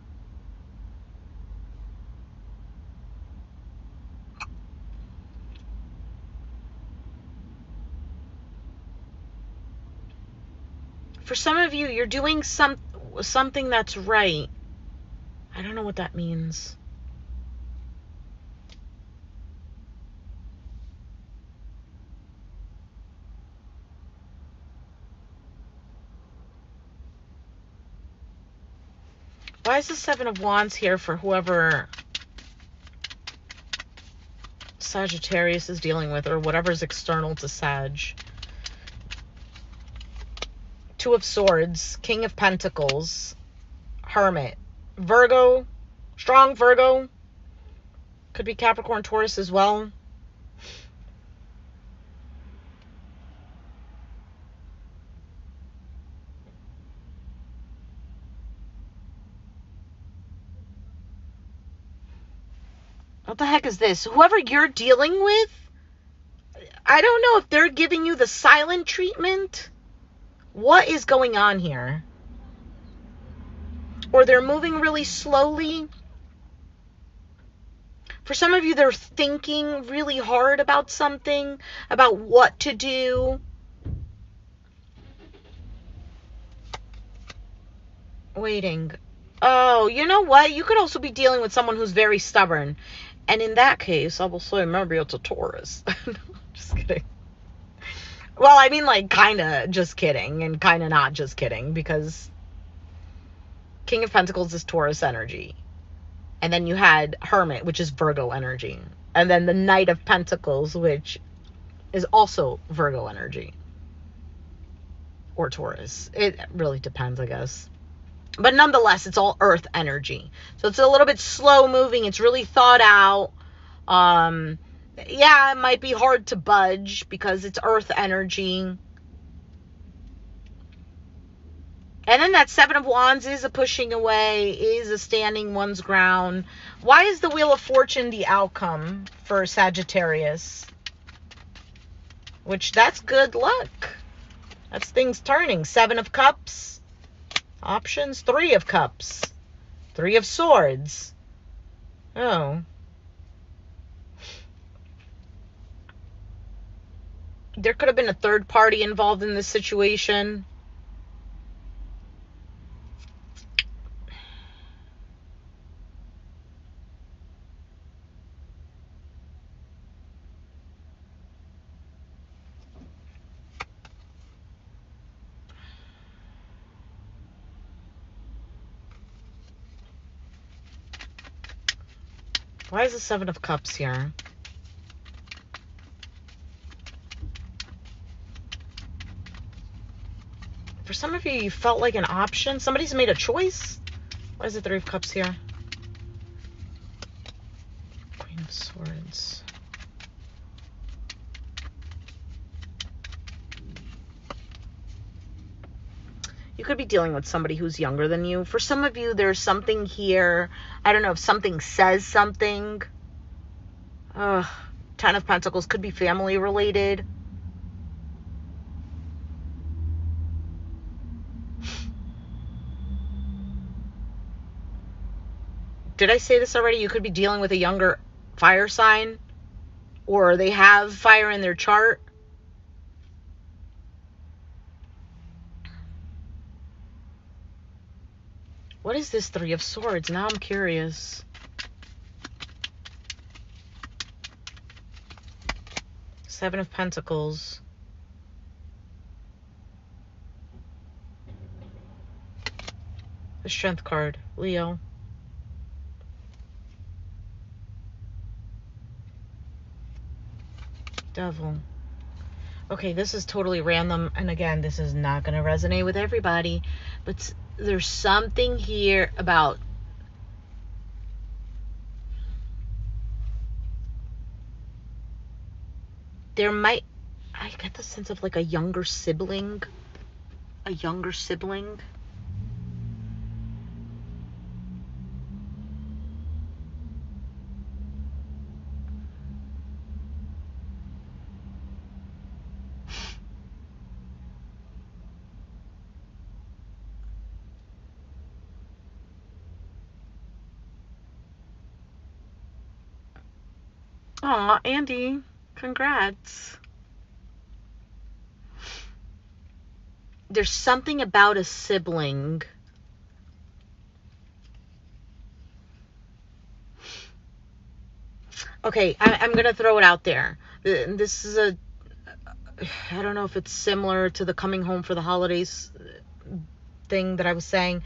For some of you, you're doing something that's right. I don't know what that means. Why is the Seven of Wands here for whoever Sagittarius is dealing with, or whatever's external to Sag? Two of Swords, King of Pentacles, Hermit, Virgo, strong Virgo. Could be Capricorn, Taurus as well. What the heck is this? Whoever you're dealing with, I don't know if they're giving you the silent treatment. What is going on here? Or they're moving really slowly. For some of you, they're thinking really hard about something, about what to do. Waiting. Oh, you know what? You could also be dealing with someone who's very stubborn. And in that case, I will say maybe it's a Taurus. Just kidding. Well, I mean, like, kind of just kidding and kind of not just kidding, because King of Pentacles is Taurus energy. And then you had Hermit, which is Virgo energy. And then the Knight of Pentacles, which is also Virgo energy. Or Taurus. It really depends, I guess. But nonetheless, it's all Earth energy. So it's a little bit slow moving. It's really thought out. Yeah, it might be hard to budge because it's Earth energy. And then that Seven of Wands is a pushing away, is a standing one's ground. Why is the Wheel of Fortune the outcome for Sagittarius? Which, that's good luck. That's things turning. Seven of Cups. Options. Three of Cups. Three of Swords. Oh. There could have been a third party involved in this situation. Why is the Seven of Cups here? For some of you, you felt like an option. Somebody's made a choice. Why is the Three of Cups here? Queen of Swords. You could be dealing with somebody who's younger than you. For some of you, there's something here. I don't know if something says something. Ten of Pentacles could be family related. Did I say this already? You could be dealing with a younger fire sign, or they have fire in their chart. What is this Three of Swords? Now I'm curious. Seven of Pentacles. The Strength card, Leo. Devil. Okay, this is totally random, and again, this is not going to resonate with everybody, but there's something here about there might, I get the sense of like a younger sibling. A younger sibling. Aw, Andy, congrats. There's something about a sibling. Okay, I'm going to throw it out there. This is a, I don't know if it's similar to the coming home for the holidays thing that I was saying.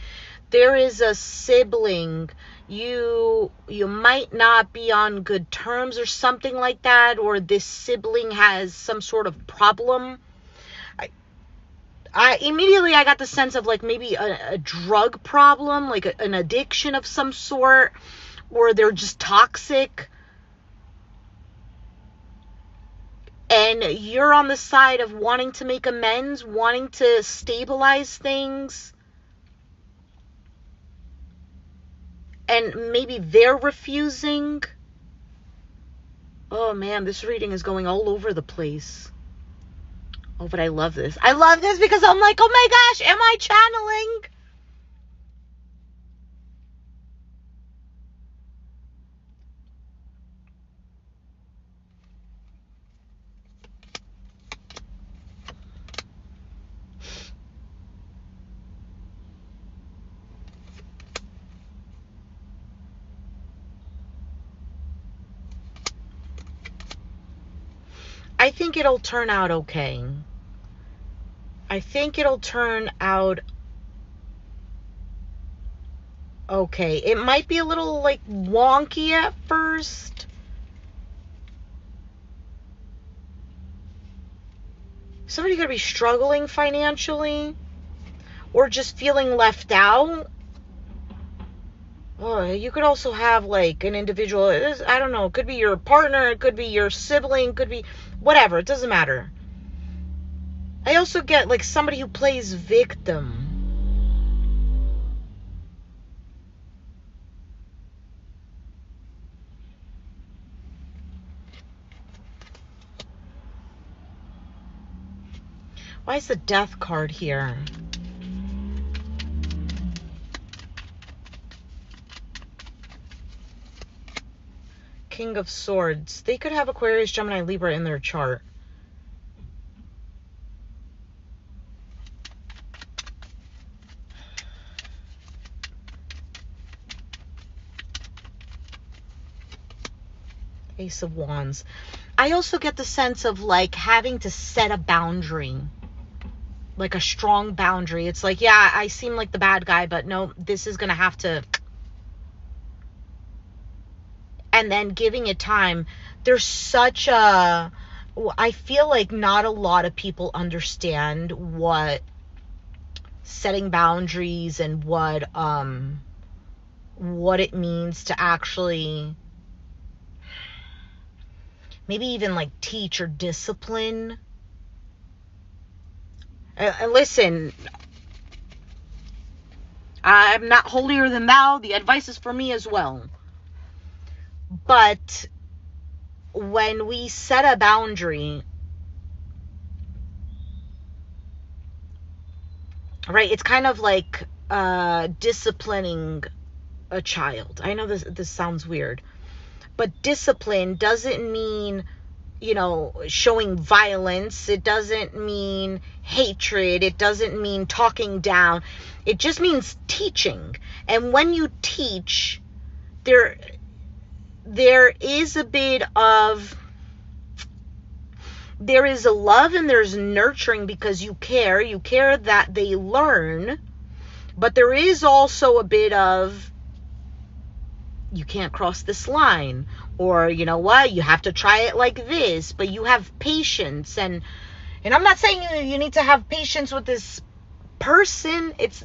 There is a sibling. You might not be on good terms or something like that, or this sibling has some sort of problem. I immediately got the sense of like maybe a drug problem, like an addiction of some sort, or they're just toxic. And you're on the side of wanting to make amends, wanting to stabilize things. And maybe they're refusing. Oh man, this reading is going all over the place. Oh, but I love this. I love this because I'm like, oh my gosh, am I channeling? I think it'll turn out okay. I think it'll turn out okay. It might be a little like wonky at first. Somebody could be struggling financially or just feeling left out. Oh, you could also have like an individual, I don't know, it could be your partner, it could be your sibling, it could be whatever, it doesn't matter. I also get like somebody who plays victim. Why is the Death card here? King of Swords. They could have Aquarius, Gemini, Libra in their chart. Ace of Wands. I also get the sense of like having to set a boundary. Like a strong boundary. It's like, yeah, I seem like the bad guy, but no, this is going to have to... And then giving it time. There's such a... I feel like not a lot of people understand what setting boundaries and what it means to actually maybe even like teach or discipline. Listen, I'm not holier than thou. The advice is for me as well. But when we set a boundary, right, it's kind of like disciplining a child. I know this sounds weird, but discipline doesn't mean, you know, showing violence. It doesn't mean hatred. It doesn't mean talking down. It just means teaching. And when you teach, there is a bit of, there is a love and there's nurturing because you care that they learn, but there is also a bit of, you can't cross this line, or you know what, you have to try it like this, but you have patience. And I'm not saying you need to have patience with this person. It's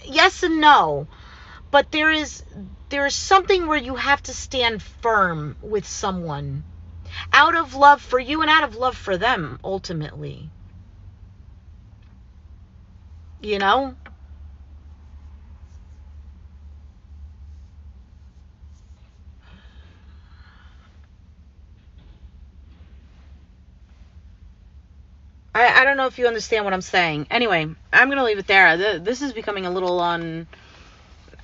yes and no, but there is something where you have to stand firm with someone out of love for you and out of love for them, ultimately. You know? I don't know if you understand what I'm saying. Anyway, I'm going to leave it there. This is becoming a little on...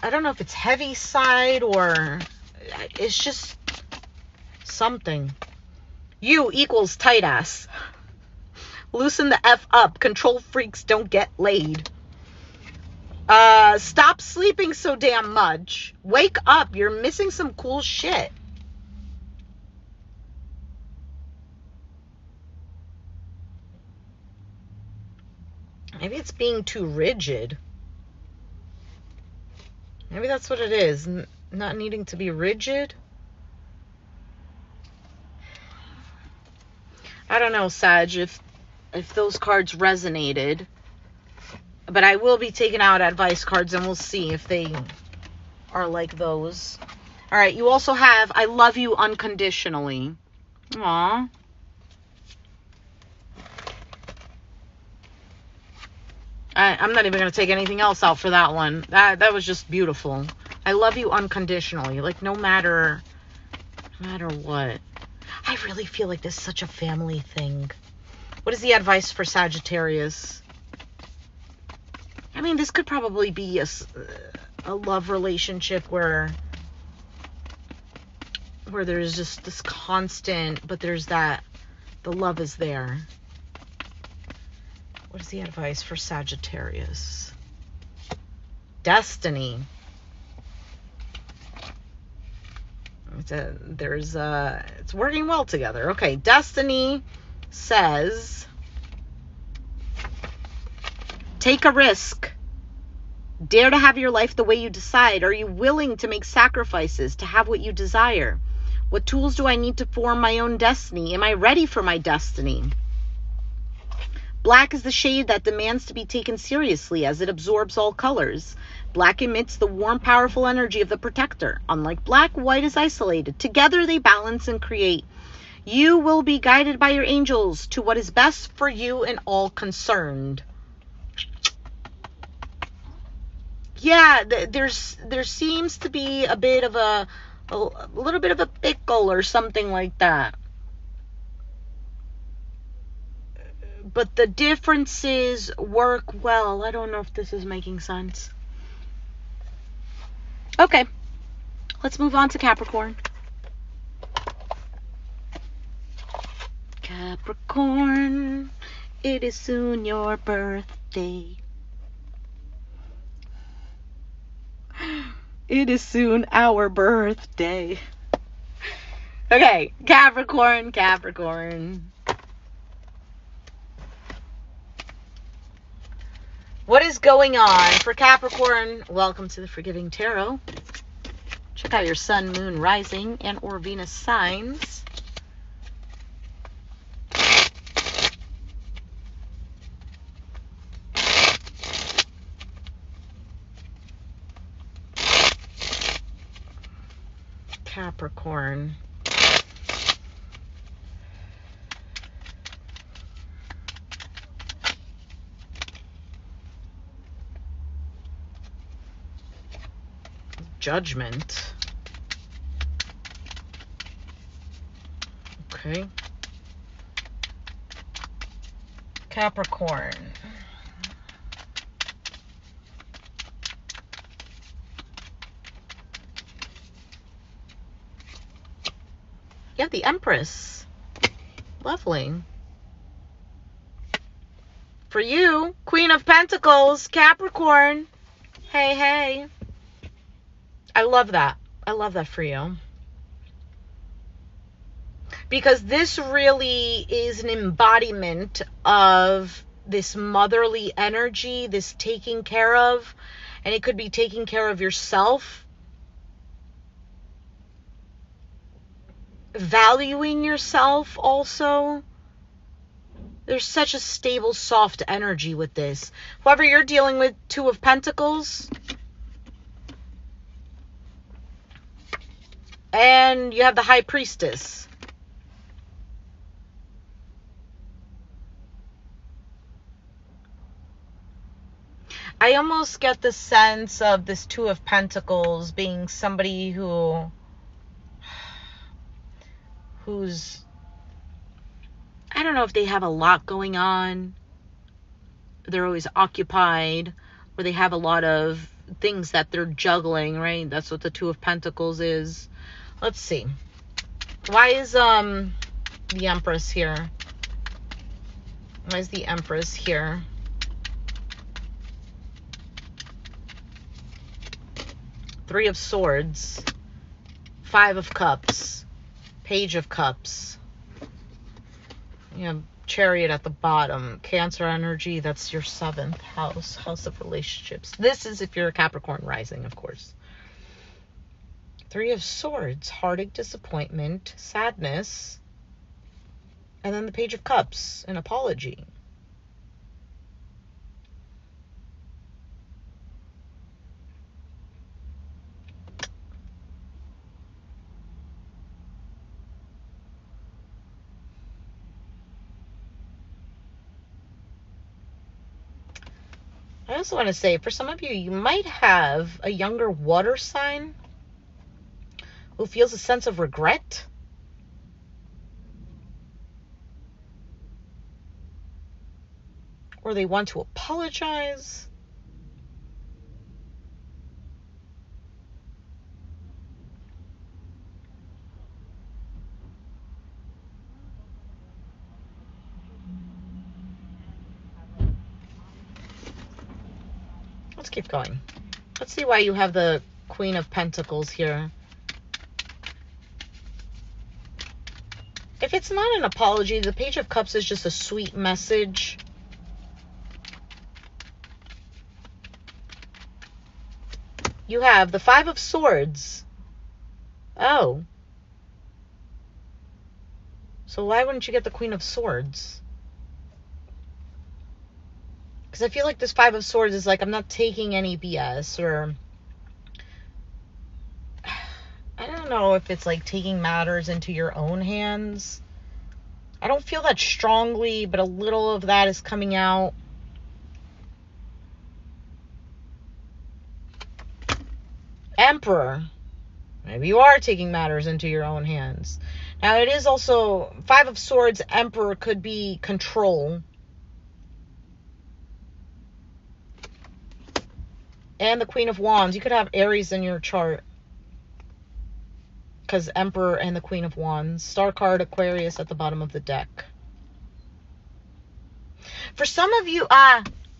I don't know if it's heavy side or it's just something. You equals tight ass. Loosen the F up. Control freaks don't get laid. Stop sleeping so damn much. Wake up. You're missing some cool shit. Maybe it's being too rigid. Maybe that's what it is. Not needing to be rigid. I don't know, Sag, if those cards resonated. But I will be taking out advice cards and we'll see if they are like those. All right, you also have I love you unconditionally. Aww. I'm not even going to take anything else out for that one. That was just beautiful. I love you unconditionally. Like, no matter what. I really feel like this is such a family thing. What is the advice for Sagittarius? I mean, this could probably be a love relationship where there's just this constant, but there's that, the love is there. What is the advice for Sagittarius? Destiny. It's working well together. Okay, Destiny says, take a risk. Dare to have your life the way you decide. Are you willing to make sacrifices to have what you desire? What tools do I need to form my own destiny? Am I ready for my destiny? Black is the shade that demands to be taken seriously as it absorbs all colors. Black emits the warm, powerful energy of the protector. Unlike black, white is isolated. Together they balance and create. You will be guided by your angels to what is best for you and all concerned. Yeah, there seems to be a bit of a little bit of a pickle or something like that. But the differences work well. I don't know if this is making sense. Okay, let's move on to Capricorn. Capricorn, it is soon your birthday. It is soon our birthday. Okay, Capricorn. What is going on for Capricorn? Welcome to the Forgiving Tarot. Check out your sun, moon, rising, and or Venus signs. Capricorn. Judgment. Okay. Capricorn. You have the Empress. Lovely. For you, Queen of Pentacles, Capricorn. Hey, hey. I love that. I love that for you. Because this really is an embodiment of this motherly energy, this taking care of, and it could be taking care of yourself, valuing yourself also. There's such a stable, soft energy with this. Whoever you're dealing with, Two of Pentacles, and you have the High Priestess. I almost get the sense of this Two of Pentacles being somebody who's, I don't know if they have a lot going on, they're always occupied, or they have a lot of things that they're juggling, right? That's what the Two of Pentacles is. Let's see. Why is the Empress here? Why is the Empress here? Three of Swords, Five of Cups, Page of Cups. You have Chariot at the bottom. Cancer energy, that's your 7th house, house of relationships. This is if you're a Capricorn rising, of course. Three of Swords, heartache, disappointment, sadness. And then the Page of Cups, an apology. I also want to say, for some of you, you might have a younger water sign who feels a sense of regret. or they want to apologize. Let's keep going. Let's see why you have the Queen of Pentacles here. If it's not an apology, the Page of Cups is just a sweet message. You have the Five of Swords. Oh. So why wouldn't you get the Queen of Swords? Because I feel like this Five of Swords is like, I'm not taking any BS, or I don't know if it's like taking matters into your own hands. I don't feel that strongly, but a little of that is coming out. Emperor. Maybe you are taking matters into your own hands. Now, it is also Five of Swords. Emperor could be control. And the Queen of Wands. You could have Aries in your chart, because Emperor and the Queen of Wands. Star card, Aquarius at the bottom of the deck. For some of you,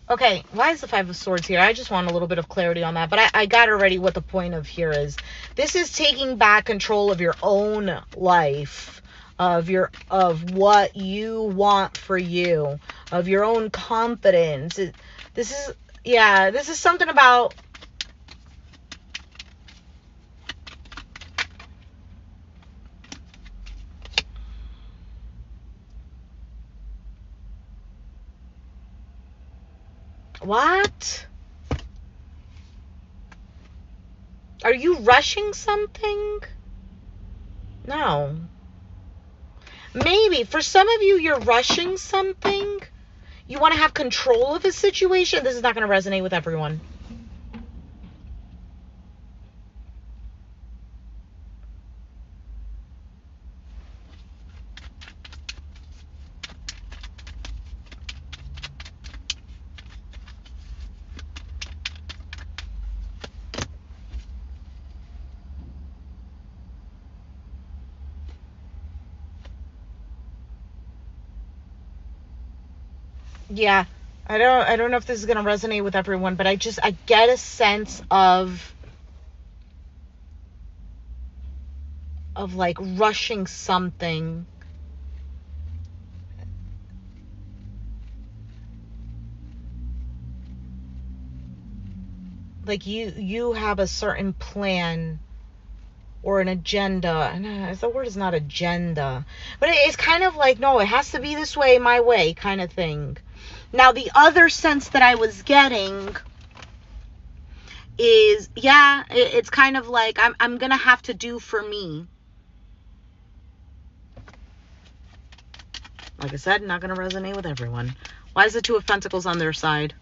okay, why is the Five of Swords here? I just want a little bit of clarity on that, but I got already what the point of here is. This is taking back control of your own life, of what you want for you, of your own confidence. This is something about what? Are you rushing something? No. Maybe for some of you, you're rushing something. You want to have control of a situation. This is not going to resonate with everyone. Yeah, I don't know if this is going to resonate with everyone, but I get a sense of like rushing something. Like you have a certain plan or an agenda. And the word is not agenda, but it's kind of like, no, it has to be this way, my way kind of thing. Now, the other sense that I was getting is, yeah, it's kind of like I'm going to have to do for me. Like I said, not going to resonate with everyone. Why is the Two of Pentacles on their side?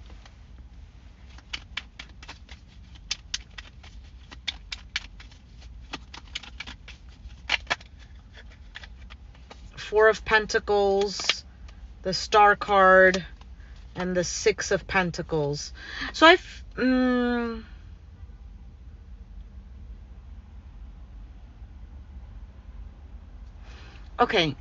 Four of Pentacles, the Star card, and the Six of Pentacles. So okay.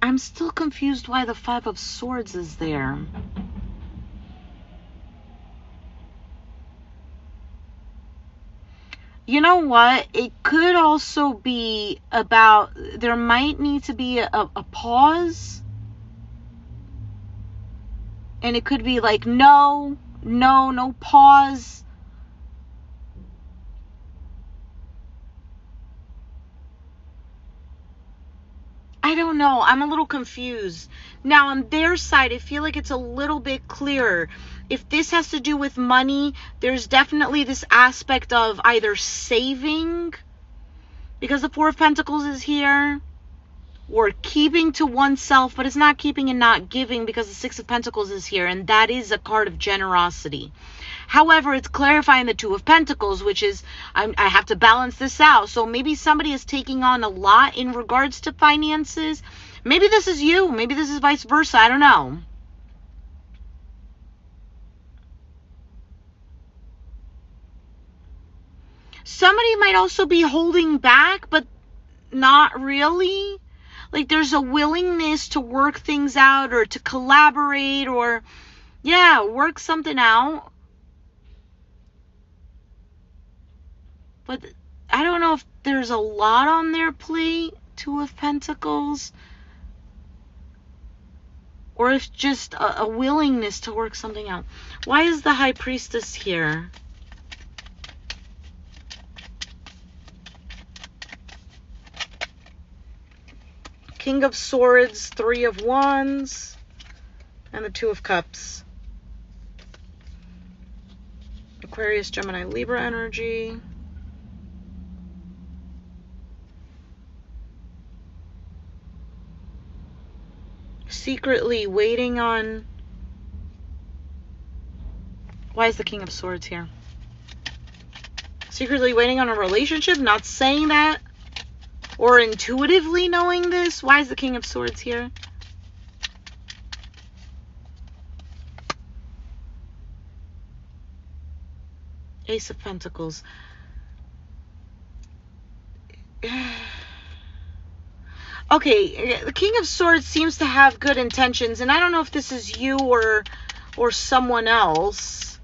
I'm still confused why the Five of Swords is there. You know what? It could also be about, there might need to be a pause. And it could be like, no pause. I don't know. I'm a little confused. Now, on their side, I feel like it's a little bit clearer. If this has to do with money, there's definitely this aspect of either saving, because the Four of Pentacles is here, or keeping to oneself, but it's not keeping and not giving because the Six of Pentacles is here, and that is a card of generosity. However, it's clarifying the Two of Pentacles, which is, I have to balance this out. So maybe somebody is taking on a lot in regards to finances. Maybe this is you. Maybe this is vice versa. I don't know. Somebody might also be holding back, but not really. Like there's a willingness to work things out or to collaborate or, yeah, work something out. But I don't know if there's a lot on their plate, Two of Pentacles, or if just a willingness to work something out. Why is the High Priestess here? King of Swords, Three of Wands, and the Two of Cups. Aquarius, Gemini, Libra energy. Secretly waiting on... Why is the King of Swords here? Secretly waiting on a relationship, not saying that, or intuitively knowing this. Why is the King of Swords here? Ace of Pentacles. Okay, the King of Swords seems to have good intentions, and I don't know if this is you or someone else,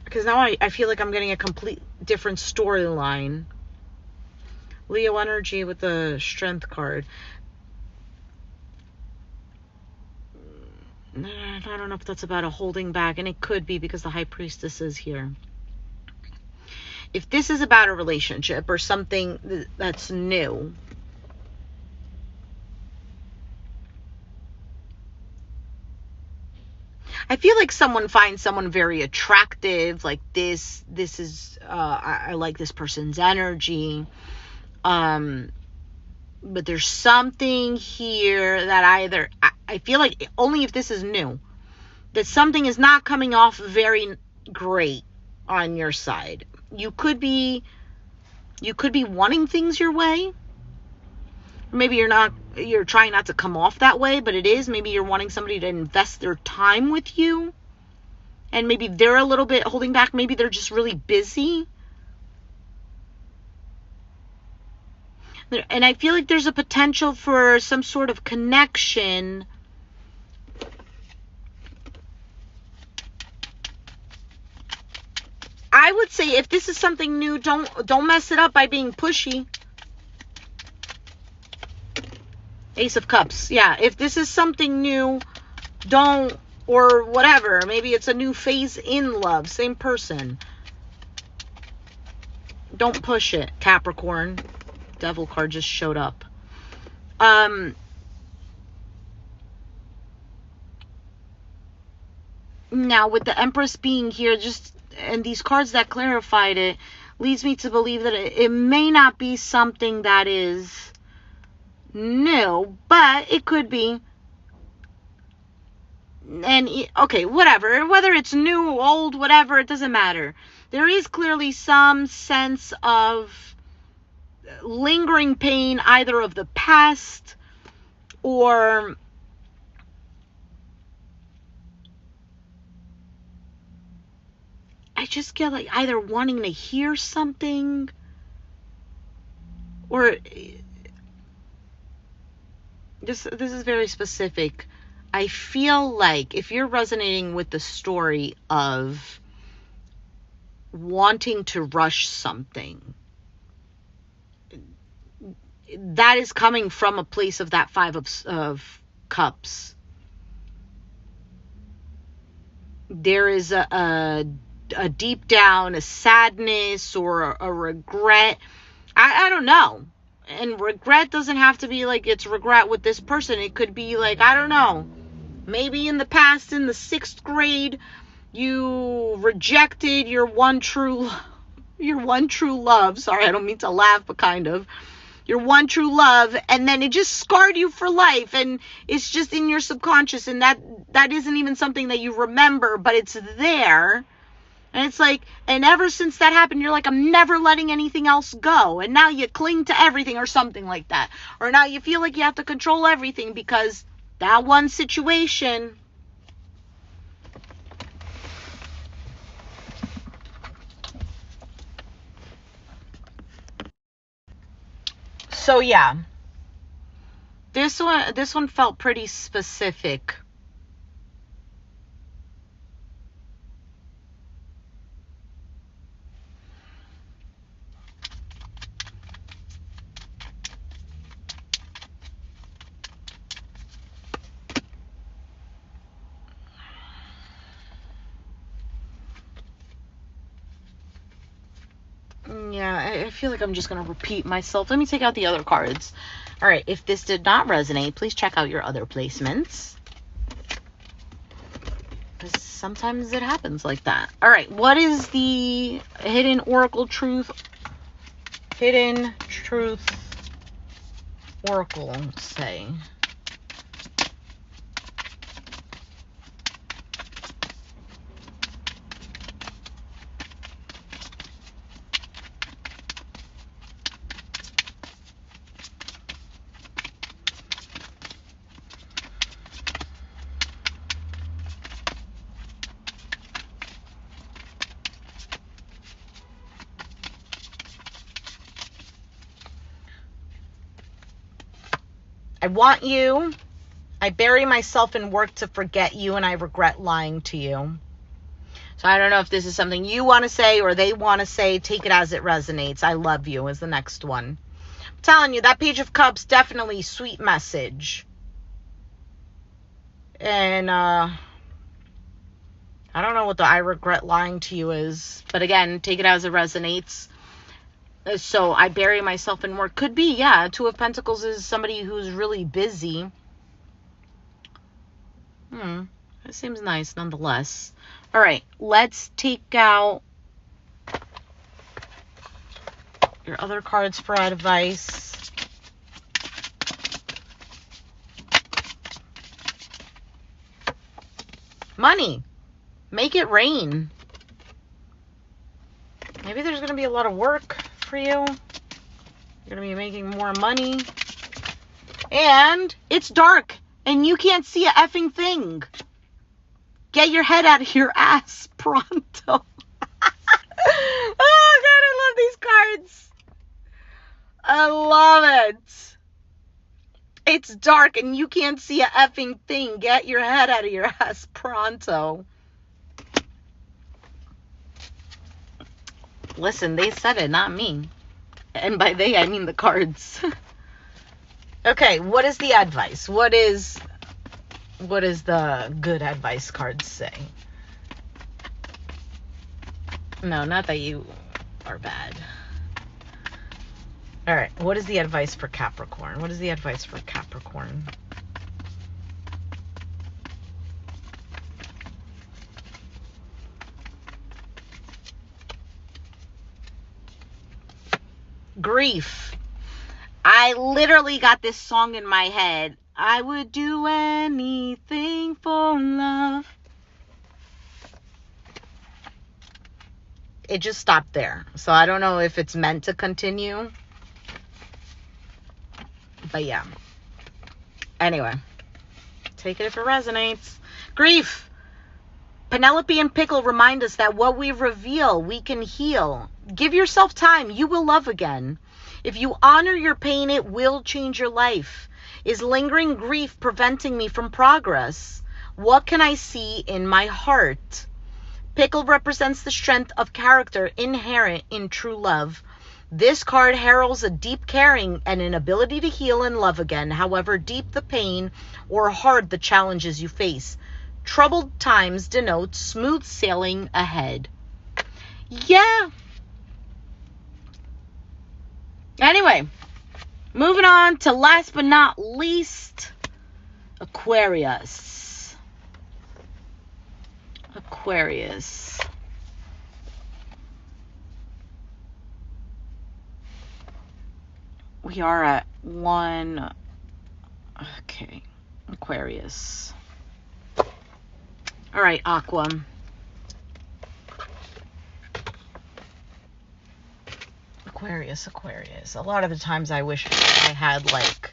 because now I feel like I'm getting a complete different storyline. Leo energy with the Strength card. I don't know if that's about a holding back, and it could be because the High Priestess is here. If this is about a relationship or something that's new, I feel like someone finds someone very attractive, like this is, I like this person's energy, but there's something here that either, I feel like only if this is new, that something is not coming off very great on your side. You could be wanting things your way. Maybe you're trying not to come off that way, but it is. Maybe you're wanting somebody to invest their time with you, and maybe they're a little bit holding back. Maybe they're just really busy. And I feel like there's a potential for some sort of connection. I would say if this is something new, don't mess it up by being pushy. Ace of Cups. Yeah, if this is something new, don't, or whatever. Maybe it's a new phase in love. Same person. Don't push it, Capricorn. Devil card just showed up. Now, with the Empress being here, and these cards that clarified it, leads me to believe that it may not be something that is new, but it could be. And okay, whatever, whether it's new, old, whatever, it doesn't matter. There is clearly some sense of lingering pain, either of the past or I just get like either wanting to hear something or this is very specific. I feel like if you're resonating with the story of wanting to rush something, that is coming from a place of that Five of Cups. There is a deep down, a sadness or a regret. I don't know. And regret doesn't have to be like it's regret with this person. It could be like, I don't know, maybe in the past, in the 6th grade, you rejected your one true love. Sorry, I don't mean to laugh, but kind of. your one true love, and then it just scarred you for life, and it's just in your subconscious, and that isn't even something that you remember, but it's there. And it's like, and ever since that happened, you're like, I'm never letting anything else go. And now you cling to everything or something like that. Or now you feel like you have to control everything because that one situation. So yeah, this one felt pretty specific. Yeah, I feel like I'm just going to repeat myself. Let me take out the other cards. All right, if this did not resonate, please check out your other placements. Because sometimes it happens like that. All right, what is the hidden oracle truth? Hidden truth oracle say? I want you. I bury myself in work to forget you, and I regret lying to you. So I don't know if this is something you want to say or they want to say. Take it as it resonates. I love you is the next one. I'm telling you, that Page of Cups, definitely sweet message. And I don't know what the I regret lying to you is. But again, take it as it resonates. So I bury myself in work. Could be, yeah. Two of Pentacles is somebody who's really busy. That seems nice nonetheless. All right, let's take out your other cards for advice. Money. Make it rain. Maybe there's going to be a lot of work for you. You're going to be making more money. And it's dark and you can't see a effing thing. Get your head out of your ass pronto. Oh, God, I love these cards. I love it. It's dark and you can't see a effing thing. Get your head out of your ass pronto. Listen, they said it, not me. And by they, I mean the cards. Okay, what is the advice? What is the good advice cards say? No, not that you are bad. All right, what is the advice for Capricorn? What is the advice for Capricorn? Grief. I literally got this song in my head. I would do anything for love. It just stopped there. So I don't know if it's meant to continue. But yeah. Anyway. Take it if it resonates. Grief. Penelope and Pickle remind us that what we reveal, we can heal. Give yourself time. You will love again. If you honor your pain, it will change your life. Is lingering grief preventing me from progress? What can I see in my heart? Pickle represents the strength of character inherent in true love. This card heralds a deep caring and an ability to heal and love again, however deep the pain or hard the challenges you face. Troubled times denote smooth sailing ahead. Yeah. Anyway, moving on to last but not least, Aquarius. Aquarius. We are at 1. Okay. Aquarius. All right, Aqua. Aquarius. A lot of the times I wish I had like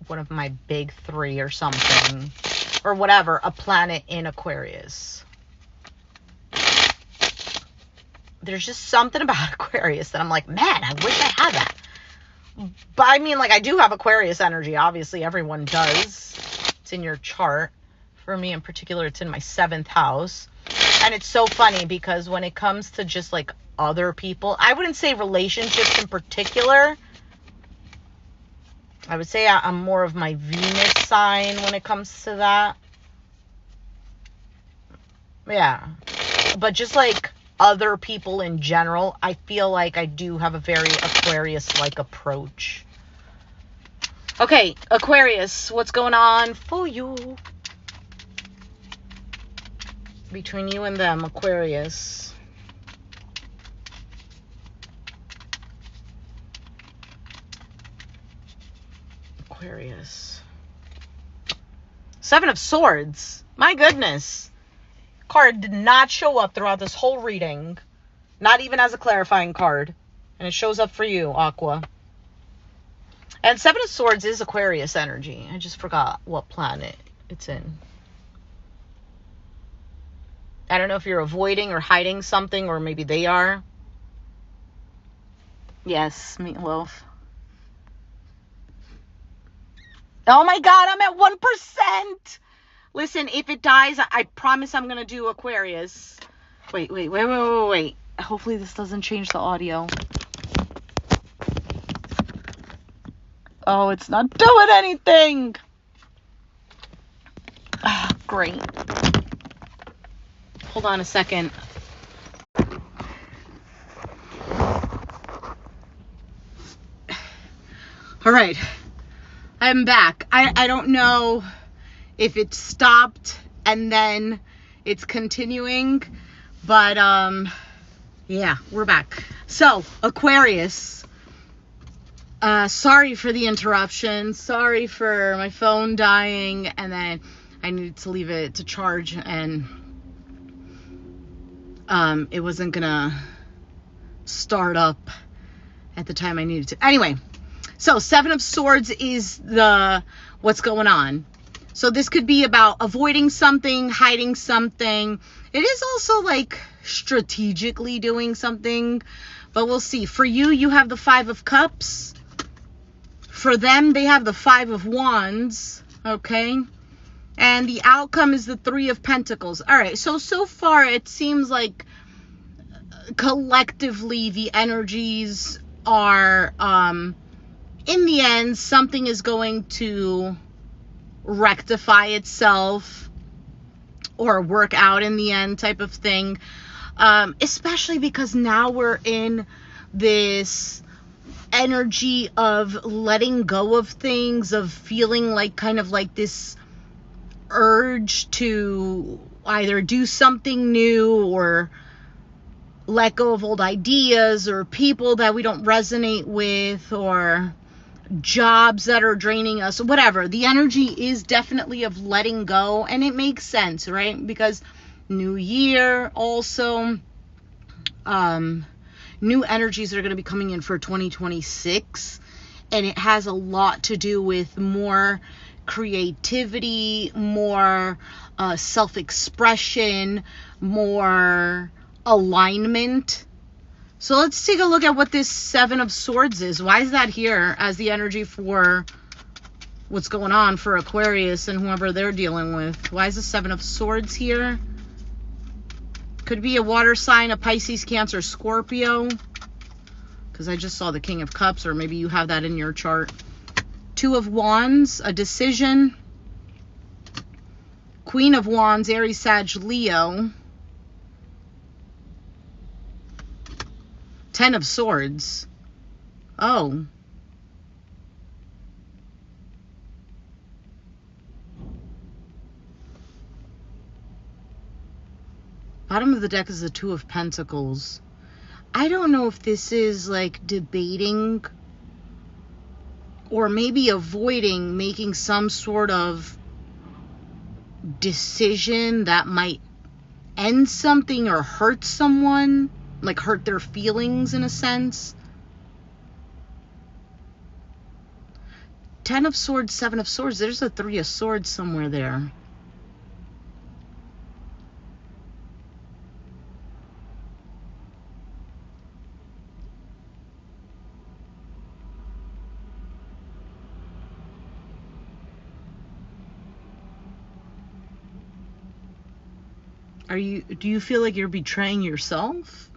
one of my big 3 or something, or whatever, a planet in Aquarius. There's just something about Aquarius that I'm like, man, I wish I had that. But I mean, like, I do have Aquarius energy. Obviously, everyone does. It's in your chart. For me in particular, it's in my 7th house. And it's so funny because when it comes to just like other people, I wouldn't say relationships in particular. I would say I'm more of my Venus sign when it comes to that. Yeah. But just like other people in general, I feel like I do have a very Aquarius-like approach. Okay, Aquarius, what's going on for you? Between you and them, Aquarius. Aquarius. 7 of Swords. My goodness. Card did not show up throughout this whole reading. Not even as a clarifying card. And it shows up for you, Aqua. And 7 of Swords is Aquarius energy. I just forgot what planet it's in. I don't know if you're avoiding or hiding something, or maybe they are. Yes, Meatloaf. Oh my God, I'm at 1%. Listen, if it dies, I promise I'm going to do Aquarius. Wait. Hopefully this doesn't change the audio. Oh, it's not doing anything. Ah, great. Hold on a second. All right. I'm back. I don't know if it stopped and then it's continuing, but yeah, we're back. So, Aquarius, sorry for the interruption. Sorry for my phone dying, and then I needed to leave it to charge, and it wasn't gonna start up at the time I needed to. Anyway, so 7 of Swords is what's going on. So this could be about avoiding something, hiding something. It is also like strategically doing something, but we'll see. For you, you have the 5 of Cups. For them, they have the 5 of Wands, okay? And the outcome is the 3 of Pentacles. All right, so far it seems like collectively the energies are, in the end, something is going to rectify itself or work out in the end type of thing. Especially because now we're in this energy of letting go of things, of feeling like kind of like this urge to either do something new or let go of old ideas or people that we don't resonate with or jobs that are draining us, whatever. The energy is definitely of letting go, and it makes sense, right? Because new year also, new energies are going to be coming in for 2026, and it has a lot to do with more creativity, more self-expression, more alignment. So let's take a look at what this 7 of Swords is. Why is that here as the energy for what's going on for Aquarius and whoever they're dealing with? Why is the 7 of Swords here? Could be a water sign, a Pisces, Cancer, Scorpio. Because I just saw the King of Cups, or maybe you have that in your chart. 2 of Wands, a decision. Queen of Wands, Aries, Sag, Leo. 10 of Swords. Oh. Bottom of the deck is the 2 of Pentacles. I don't know if this is like debating or maybe avoiding making some sort of decision that might end something or hurt someone, like hurt their feelings in a sense. 10 of Swords, 7 of Swords. There's a 3 of Swords somewhere there. Do you feel like you're betraying yourself?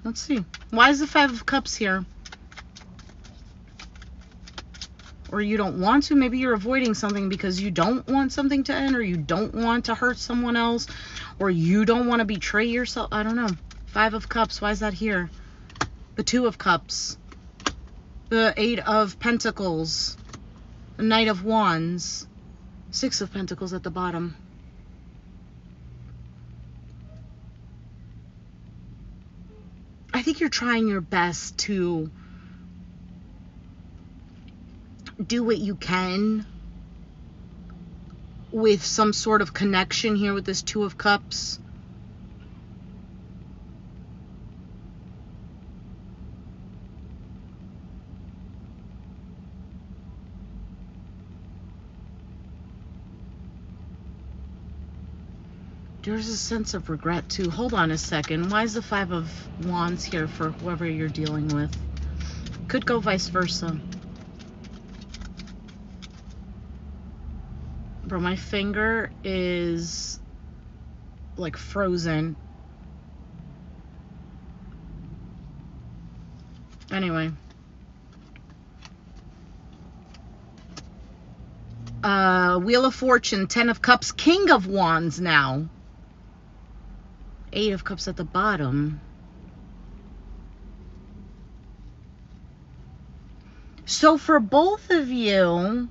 Let's see. Why is the 5 of Cups here? Or you don't want to. Maybe you're avoiding something because you don't want something to end, or you don't want to hurt someone else, or you don't want to betray yourself. I don't know. 5 of Cups. Why is that here? The 2 of Cups. The 8 of Pentacles. The Knight of Wands. 6 of Pentacles at the bottom. I think you're trying your best to do what you can with some sort of connection here with this 2 of Cups. There's a sense of regret too. Hold on a second. Why is the 5 of Wands here for whoever you're dealing with? Could go vice versa. Bro, my finger is like frozen. Anyway. Wheel of Fortune, 10 of Cups, King of Wands now. 8 of Cups at the bottom. So for both of you,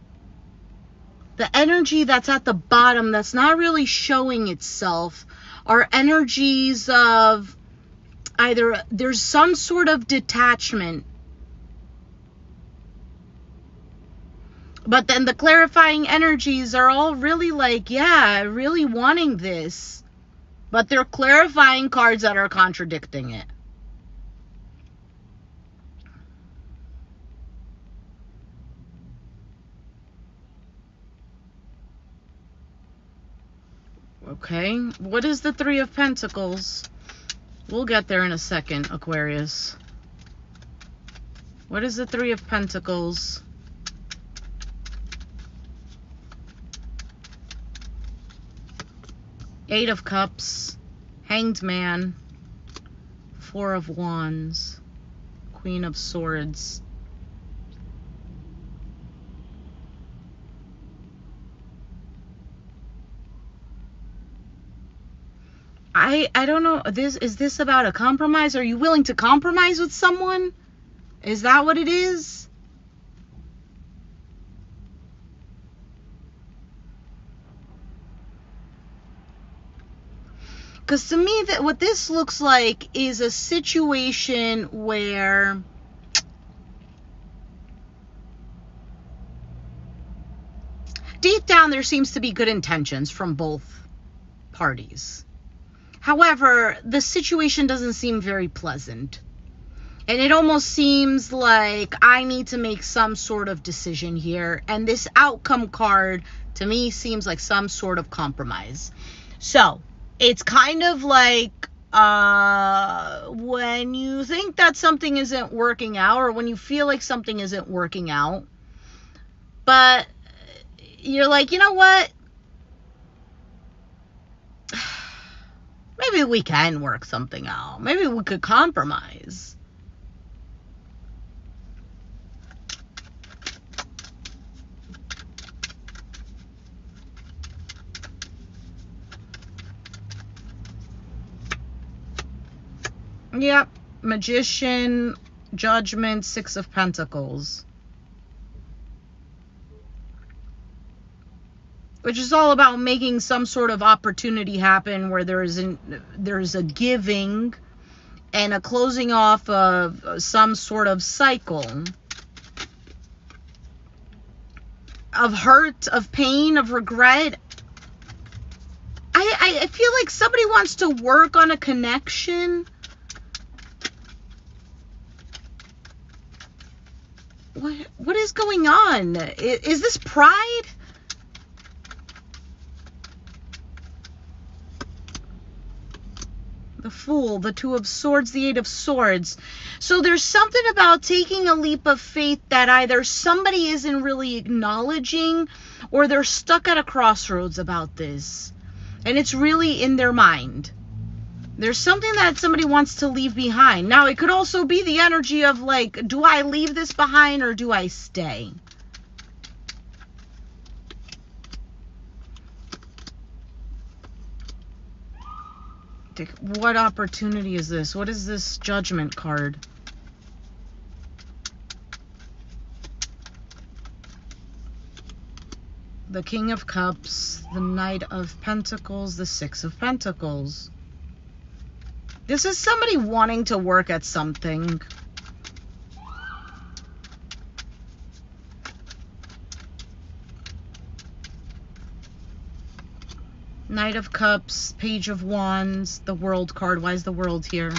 the energy that's at the bottom that's not really showing itself are energies of either there's some sort of detachment, but then the clarifying energies are all really like, yeah, really wanting this. But they're clarifying cards that are contradicting it. Okay, what is the 3 of Pentacles? We'll get there in a second, Aquarius. What is the 3 of Pentacles? Eight of Cups, Hanged Man, 4 of Wands, Queen of Swords. I don't know. Is this about a compromise? Are you willing to compromise with someone? Is that what it is? Because to me, that what this looks like is a situation where deep down there seems to be good intentions from both parties. However, the situation doesn't seem very pleasant. And it almost seems like I need to make some sort of decision here. And this outcome card, to me, seems like some sort of compromise. So, it's kind of like when you think that something isn't working out, or when you feel like something isn't working out, but you're like, you know what? Maybe we can work something out. Maybe we could compromise. Yep. Magician, Judgment, 6 of Pentacles. Which is all about making some sort of opportunity happen where there's a giving and a closing off of some sort of cycle. of hurt, of pain, of regret. I feel like somebody wants to work on a connection. What is going on? Is this pride? The Fool, the Two of Swords, the Eight of Swords. So there's something about taking a leap of faith that either somebody isn't really acknowledging or they're stuck at a crossroads about this. And it's really in their mind. There's something that somebody wants to leave behind. Now, it could also be the energy of like, do I leave this behind or do I stay? What opportunity is this? What is this Judgment card? The King of Cups, the Knight of Pentacles, the Six of Pentacles. This is somebody wanting to work at something. Knight of Cups, Page of Wands, the World card. Why is the World here?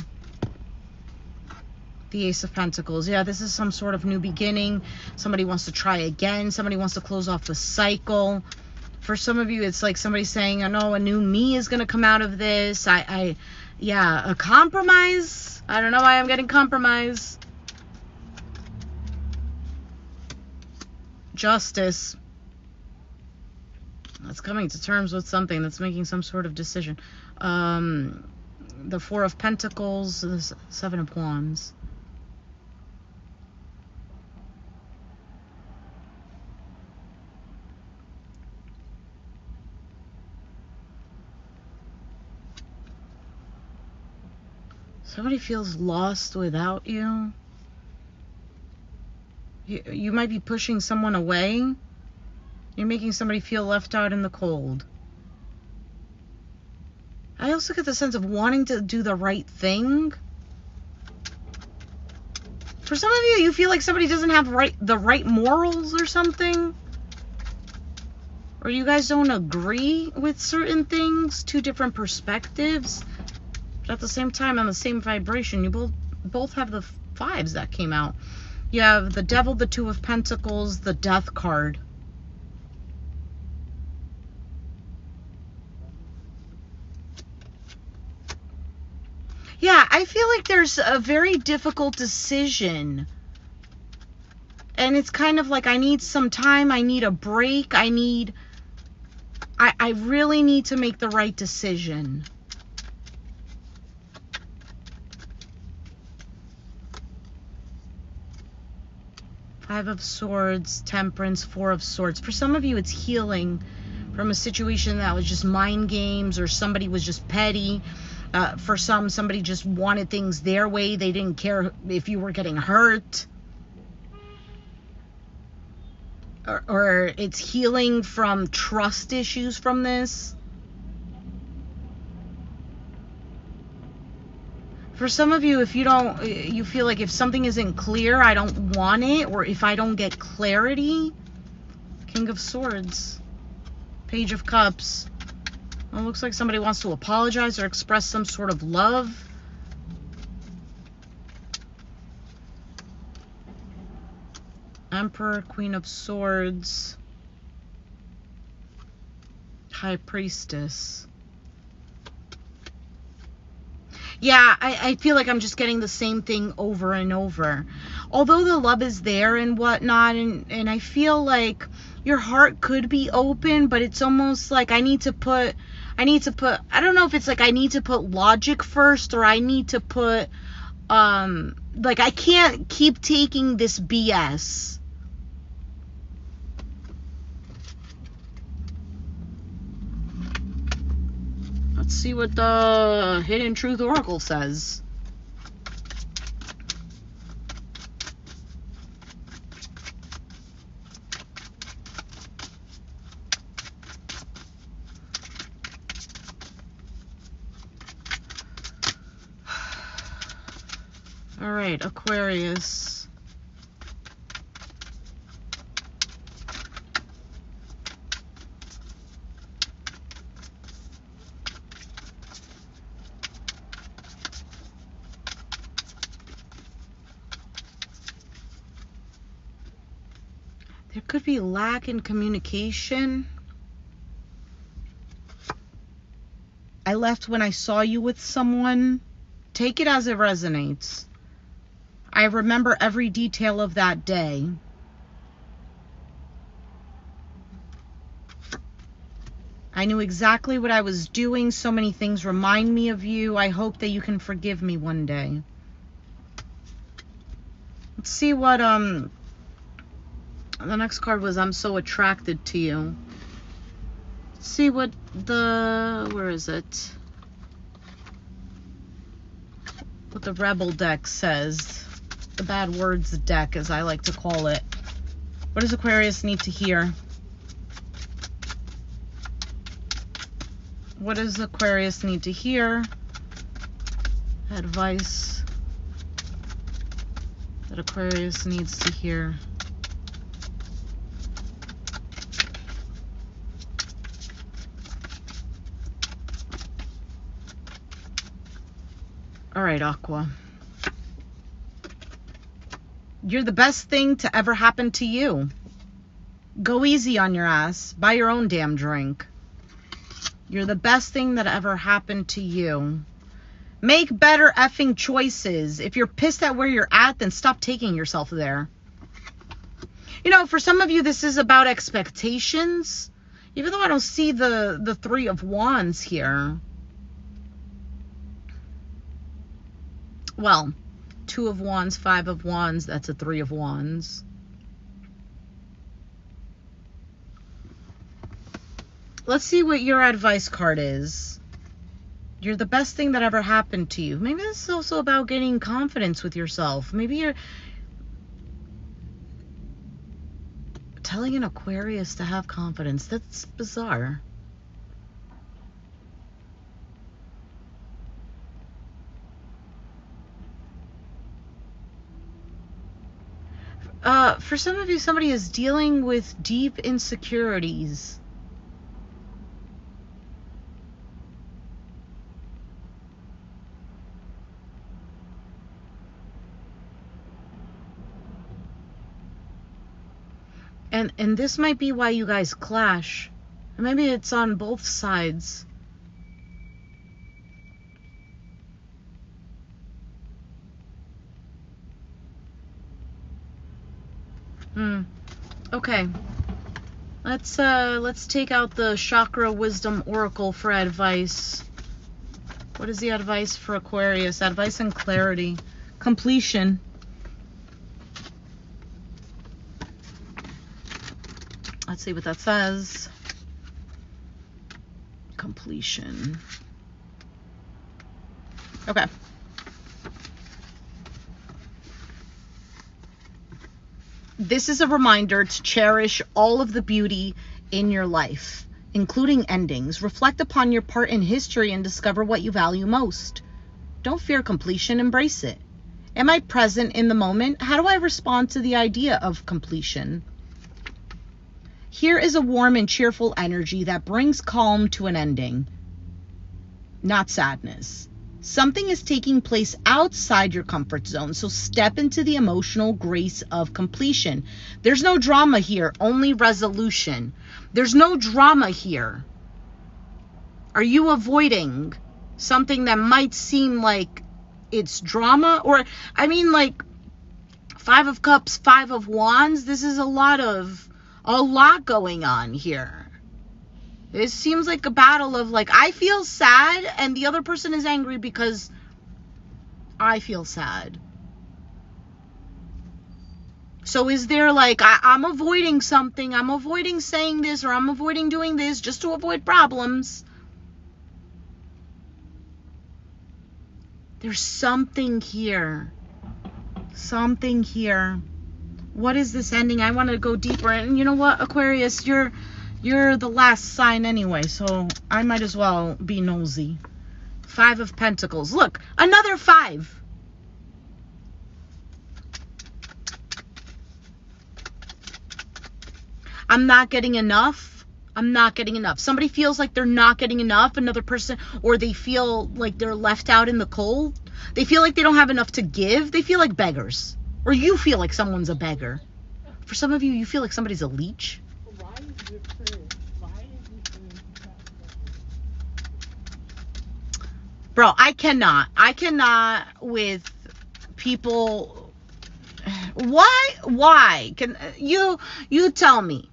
The Ace of Pentacles. Yeah, this is some sort of new beginning. Somebody wants to try again. Somebody wants to close off the cycle. For some of you, it's like somebody saying, I know a new me is going to come out of this. Yeah, a compromise. I don't know why I'm getting compromise. Justice. That's coming to terms with something. That's making some sort of decision. The Four of Pentacles, the Seven of Wands. Somebody feels lost without you. You might be pushing someone away. You're making somebody feel left out in the cold. I also get the sense of wanting to do the right thing. For some of you, you feel like somebody doesn't have the right morals or something. Or you guys don't agree with certain things. Two different perspectives. But at the same time, on the same vibration, you both have the fives that came out. You have the Devil, the Two of Pentacles, the Death card. Yeah, I feel like there's a very difficult decision. And it's kind of like I need some time. I need a break. I really need to make the right decision. Five of Swords, Temperance, Four of Swords. For some of you, it's healing from a situation that was just mind games or somebody was just petty. For some, somebody just wanted things their way. They didn't care if you were getting hurt. Or it's healing from trust issues from this. For some of you, if you feel like if something isn't clear, I don't want it, or if I don't get clarity. King of Swords, Page of Cups. Well, it looks like somebody wants to apologize or express some sort of love. Emperor, Queen of Swords, High Priestess. Yeah, I feel like I'm just getting the same thing over and over. Although the love is there and whatnot, and I feel like your heart could be open, but it's almost like I need to put, I don't know if it's like I need to put logic first, or I need to put, like I can't keep taking this BS. Let's see what the Hidden Truth Oracle says. All right, Aquarius. could be lack in communication. I left when I saw you with someone. Take it as it resonates. I remember every detail of that day. I knew exactly what I was doing. So many things remind me of you. I hope that you can forgive me one day. Let's see what the next card was. I'm so attracted to you. Let's see what where is it? What the Rebel deck says. The bad words deck, as I like to call it. What does Aquarius need to hear? What does Aquarius need to hear? Advice that Aquarius needs to hear. All right, Aqua. You're the best thing to ever happen to you. Go easy on your ass. Buy your own damn drink. You're the best thing that ever happened to you. Make better effing choices. If you're pissed at where you're at, then stop taking yourself there. You know, for some of you, this is about expectations. Even though I don't see the Three of Wands here. Well, Two of Wands, Five of Wands, that's a Three of Wands. Let's see what your advice card is. You're the best thing that ever happened to you. Maybe this is also about getting confidence with yourself. Maybe you're telling an Aquarius to have confidence. That's bizarre. For some of you, somebody is dealing with deep insecurities. And this might be why you guys clash. Maybe it's on both sides. Okay. Let's take out the Chakra Wisdom Oracle for advice. What is the advice for Aquarius? Advice and clarity. Completion. Let's see what that says. Completion. Okay. This is a reminder to cherish all of the beauty in your life, including endings. Reflect upon your part in history and discover what you value most. Don't fear completion, embrace it. Am I present in the moment? How do I respond to the idea of completion? Here is a warm and cheerful energy that brings calm to an ending, not sadness. Something is taking place outside your comfort zone, so step into the emotional grace of completion. There's no drama here, only resolution. There's no drama here. Are you avoiding something that might seem like it's drama? Or, I mean, like, Five of Cups, Five of Wands, this is a lot going on here. It seems like a battle of, like, I feel sad and the other person is angry because I feel sad. So is there, like, I'm avoiding something, I'm avoiding saying this, or I'm avoiding doing this just to avoid problems. There's something here. Something here. What is this ending? I want to go deeper. And you know what, Aquarius, you're the last sign anyway, so I might as well be nosy. Five of Pentacles. Look, another five. I'm not getting enough. I'm not getting enough. Somebody feels like they're not getting enough. Another person, or they feel like they're left out in the cold. They feel like they don't have enough to give. They feel like beggars. Or you feel like someone's a beggar. For some of you, you feel like somebody's a leech. Why is your first? Why is your first? Bro, I cannot with people. Why? Can you tell me?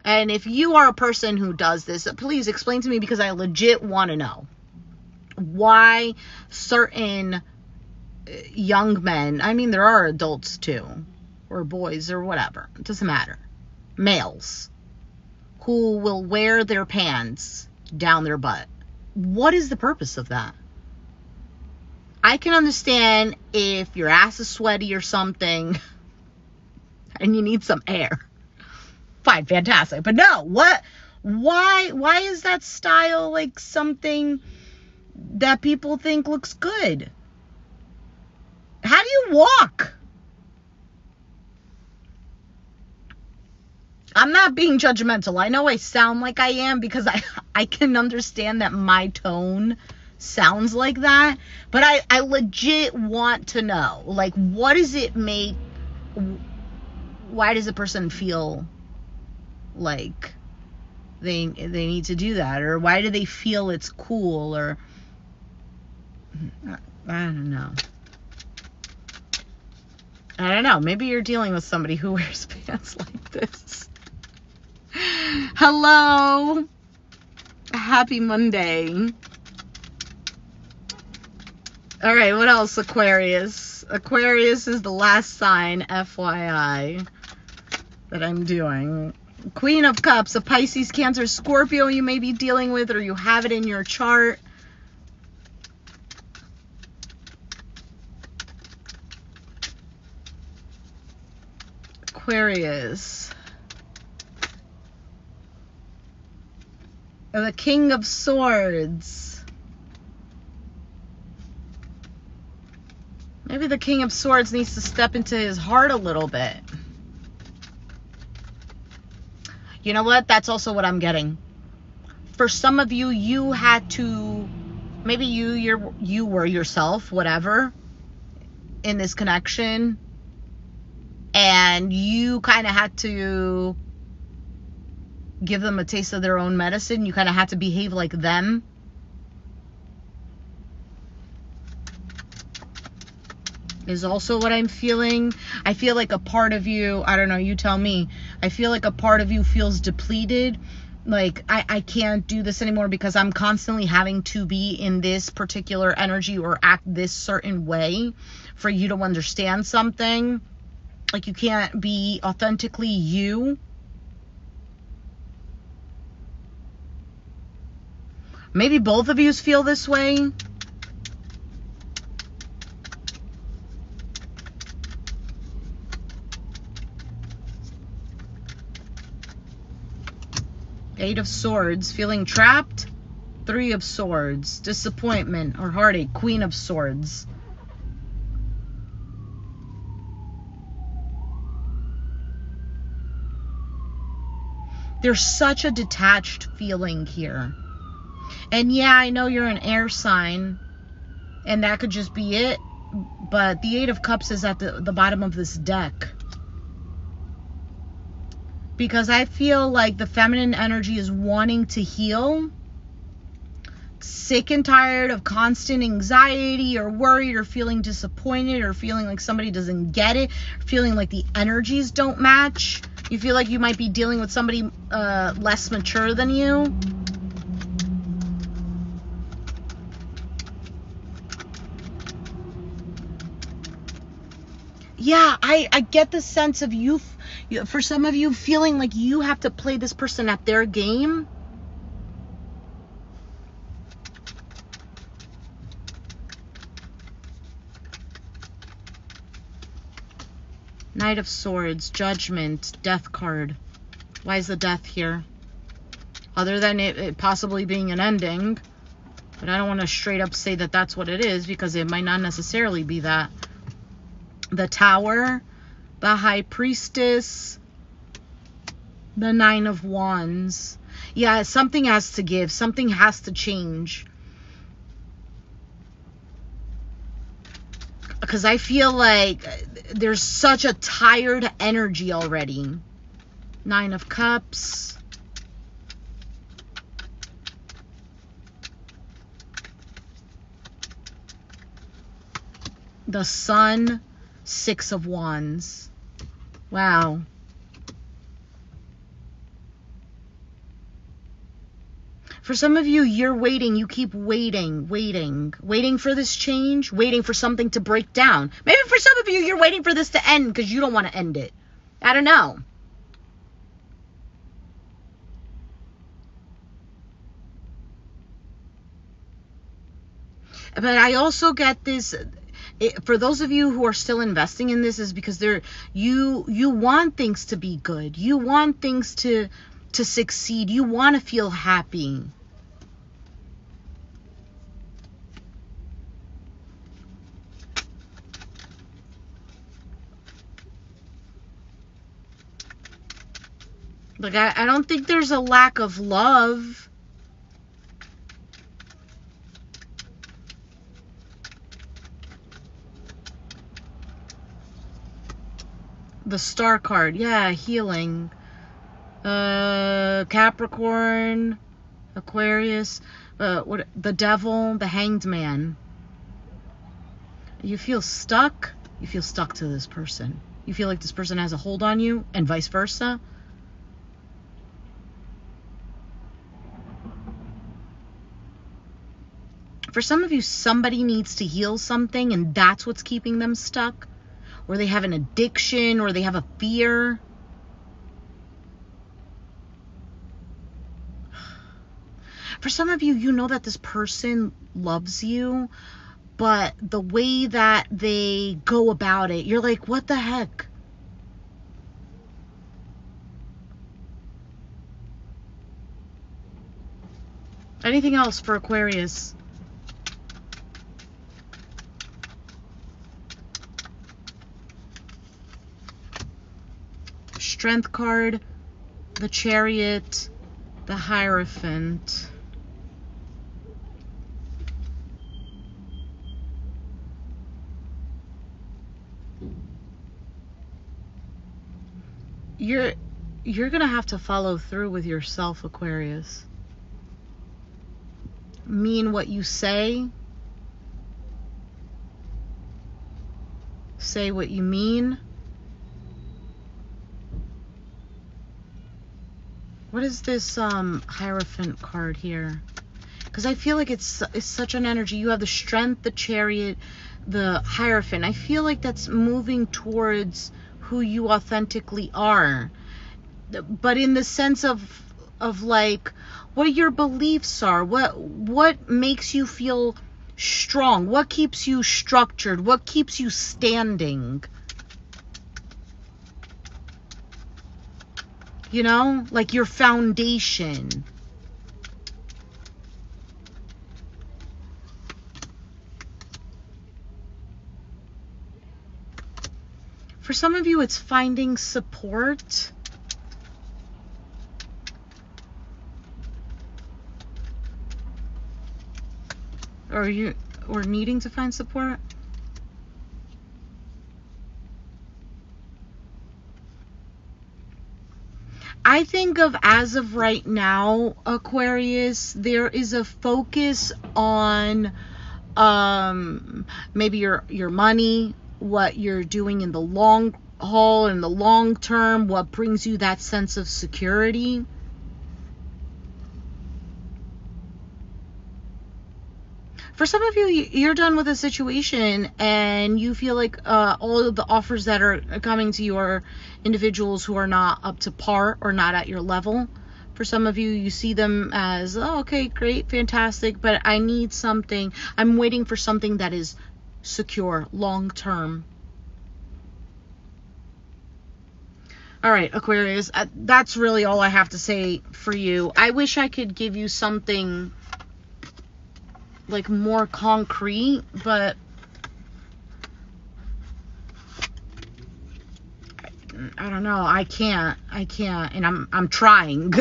And if you are a person who does this, please explain to me, because I legit want to know why certain young men, I mean, there are adults too, or boys or whatever, it doesn't matter, males, who will wear their pants down their butt. What is the purpose of that? I can understand if your ass is sweaty or something and you need some air. Fine, fantastic. But no, why is that style like something that people think looks good? How do you walk? I'm not being judgmental. I know I sound like I am, because I can understand that my tone sounds like that. But I legit want to know, like, what does it make? Why does a person feel like they need to do that? Or why do they feel it's cool? Or I don't know. Maybe you're dealing with somebody who wears pants like this. Hello. Happy Monday. All right, what else, Aquarius? Aquarius is the last sign, FYI, that I'm doing. Queen of Cups, a Pisces, Cancer, Scorpio you may be dealing with, or you have it in your chart. Aquarius. The King of Swords. Maybe the King of Swords needs to step into his heart a little bit. You know what? That's also what I'm getting. For some of you, you had to, maybe you were yourself, whatever, in this connection, and you kind of had to give them a taste of their own medicine. You kind of had to behave like them. Is also what I'm feeling. I feel like a part of you, I don't know, you tell me. I feel like a part of you feels depleted. Like, I can't do this anymore because I'm constantly having to be in this particular energy or act this certain way for you to understand something. Like, you can't be authentically you. Maybe both of you feel this way. Eight of Swords, feeling trapped. Three of Swords, disappointment or heartache. Queen of Swords. There's such a detached feeling here. And yeah, I know you're an air sign, and that could just be it. But the Eight of Cups is at the bottom of this deck. Because I feel like the feminine energy is wanting to heal. Sick and tired of constant anxiety or worried or feeling disappointed or feeling like somebody doesn't get it. Feeling like the energies don't match. You feel like you might be dealing with somebody less mature than you. Yeah, I get the sense of you, for some of you, feeling like you have to play this person at their game. Knight of Swords, Judgment, Death card. Why is the Death here? Other than it possibly being an ending. But I don't want to straight up say that that's what it is, because it might not necessarily be that. The Tower, the High Priestess, the Nine of Wands. Yeah, something has to give. Something has to change. Because I feel like there's such a tired energy already. 9 of Cups. The Sun. 6 of Wands. Wow. For some of you, you're waiting. You keep waiting for this change, waiting for something to break down. Maybe for some of you, you're waiting for this to end because you don't want to end it. I don't know. But I also get this, for those of you who are still investing in this, is because you want things to be good. You want things to succeed. You want to feel happy. Like, I don't think there's a lack of love. The Star card. Yeah, healing. Capricorn, Aquarius, the Devil, the Hanged Man. You feel stuck. You feel stuck to this person. You feel like this person has a hold on you, and vice versa. For some of you, somebody needs to heal something, and that's what's keeping them stuck. Or they have an addiction, or they have a fear. For some of you, you know that this person loves you, but the way that they go about it, you're like, what the heck? Anything else for Aquarius? Strength card, the Chariot, the Hierophant. You're gonna have to follow through with yourself, Aquarius. Mean what you say. Say what you mean. What is this Hierophant card here? Because I feel like it's such an energy. You have the Strength, the Chariot, the Hierophant. I feel like that's moving towards who you authentically are. But in the sense of like what your beliefs are, what makes you feel strong, what keeps you structured, what keeps you standing. You know, like your foundation. For some of you, it's finding support. Or needing to find support. I think as of right now, Aquarius, there is a focus on maybe your money, what you're doing in the long haul, in the long term, what brings you that sense of security. For some of you, you're done with a situation and you feel like all of the offers that are coming to you are individuals who are not up to par or not at your level. For some of you, you see them as, oh, okay, great, fantastic, but I need something. I'm waiting for something that is secure, long term. All right, Aquarius, that's really all I have to say for you. I wish I could give you something like more concrete, but I don't know. I can't, and I'm trying.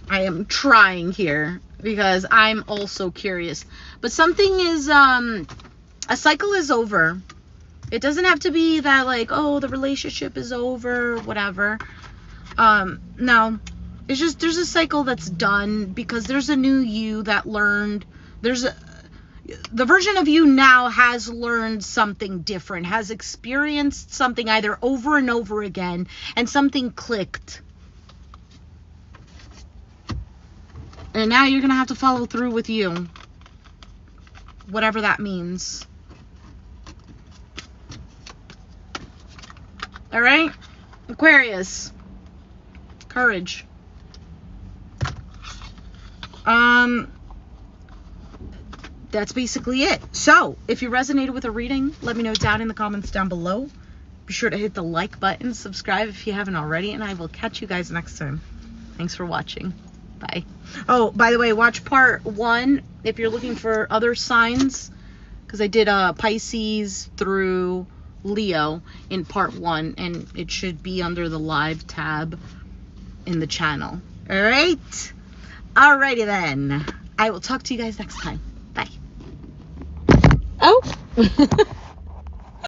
I am trying here because I'm also curious. But something is A cycle is over. It doesn't have to be that like, oh, the relationship is over, whatever. No, it's just there's a cycle that's done because there's a new you that learned. The version of you now has learned something different, has experienced something either over and over again, and something clicked. And now you're going to have to follow through with you. Whatever that means. All right? Aquarius. Courage. That's basically it. So, if you resonated with a reading, let me know down in the comments down below. Be sure to hit the like button, subscribe if you haven't already, and I will catch you guys next time. Thanks for watching. Bye. Oh, by the way, watch part 1 if you're looking for other signs, because I did Pisces through Leo in part 1, and it should be under the live tab in the channel. All right? Alrighty then. I will talk to you guys next time. Bye. Oh.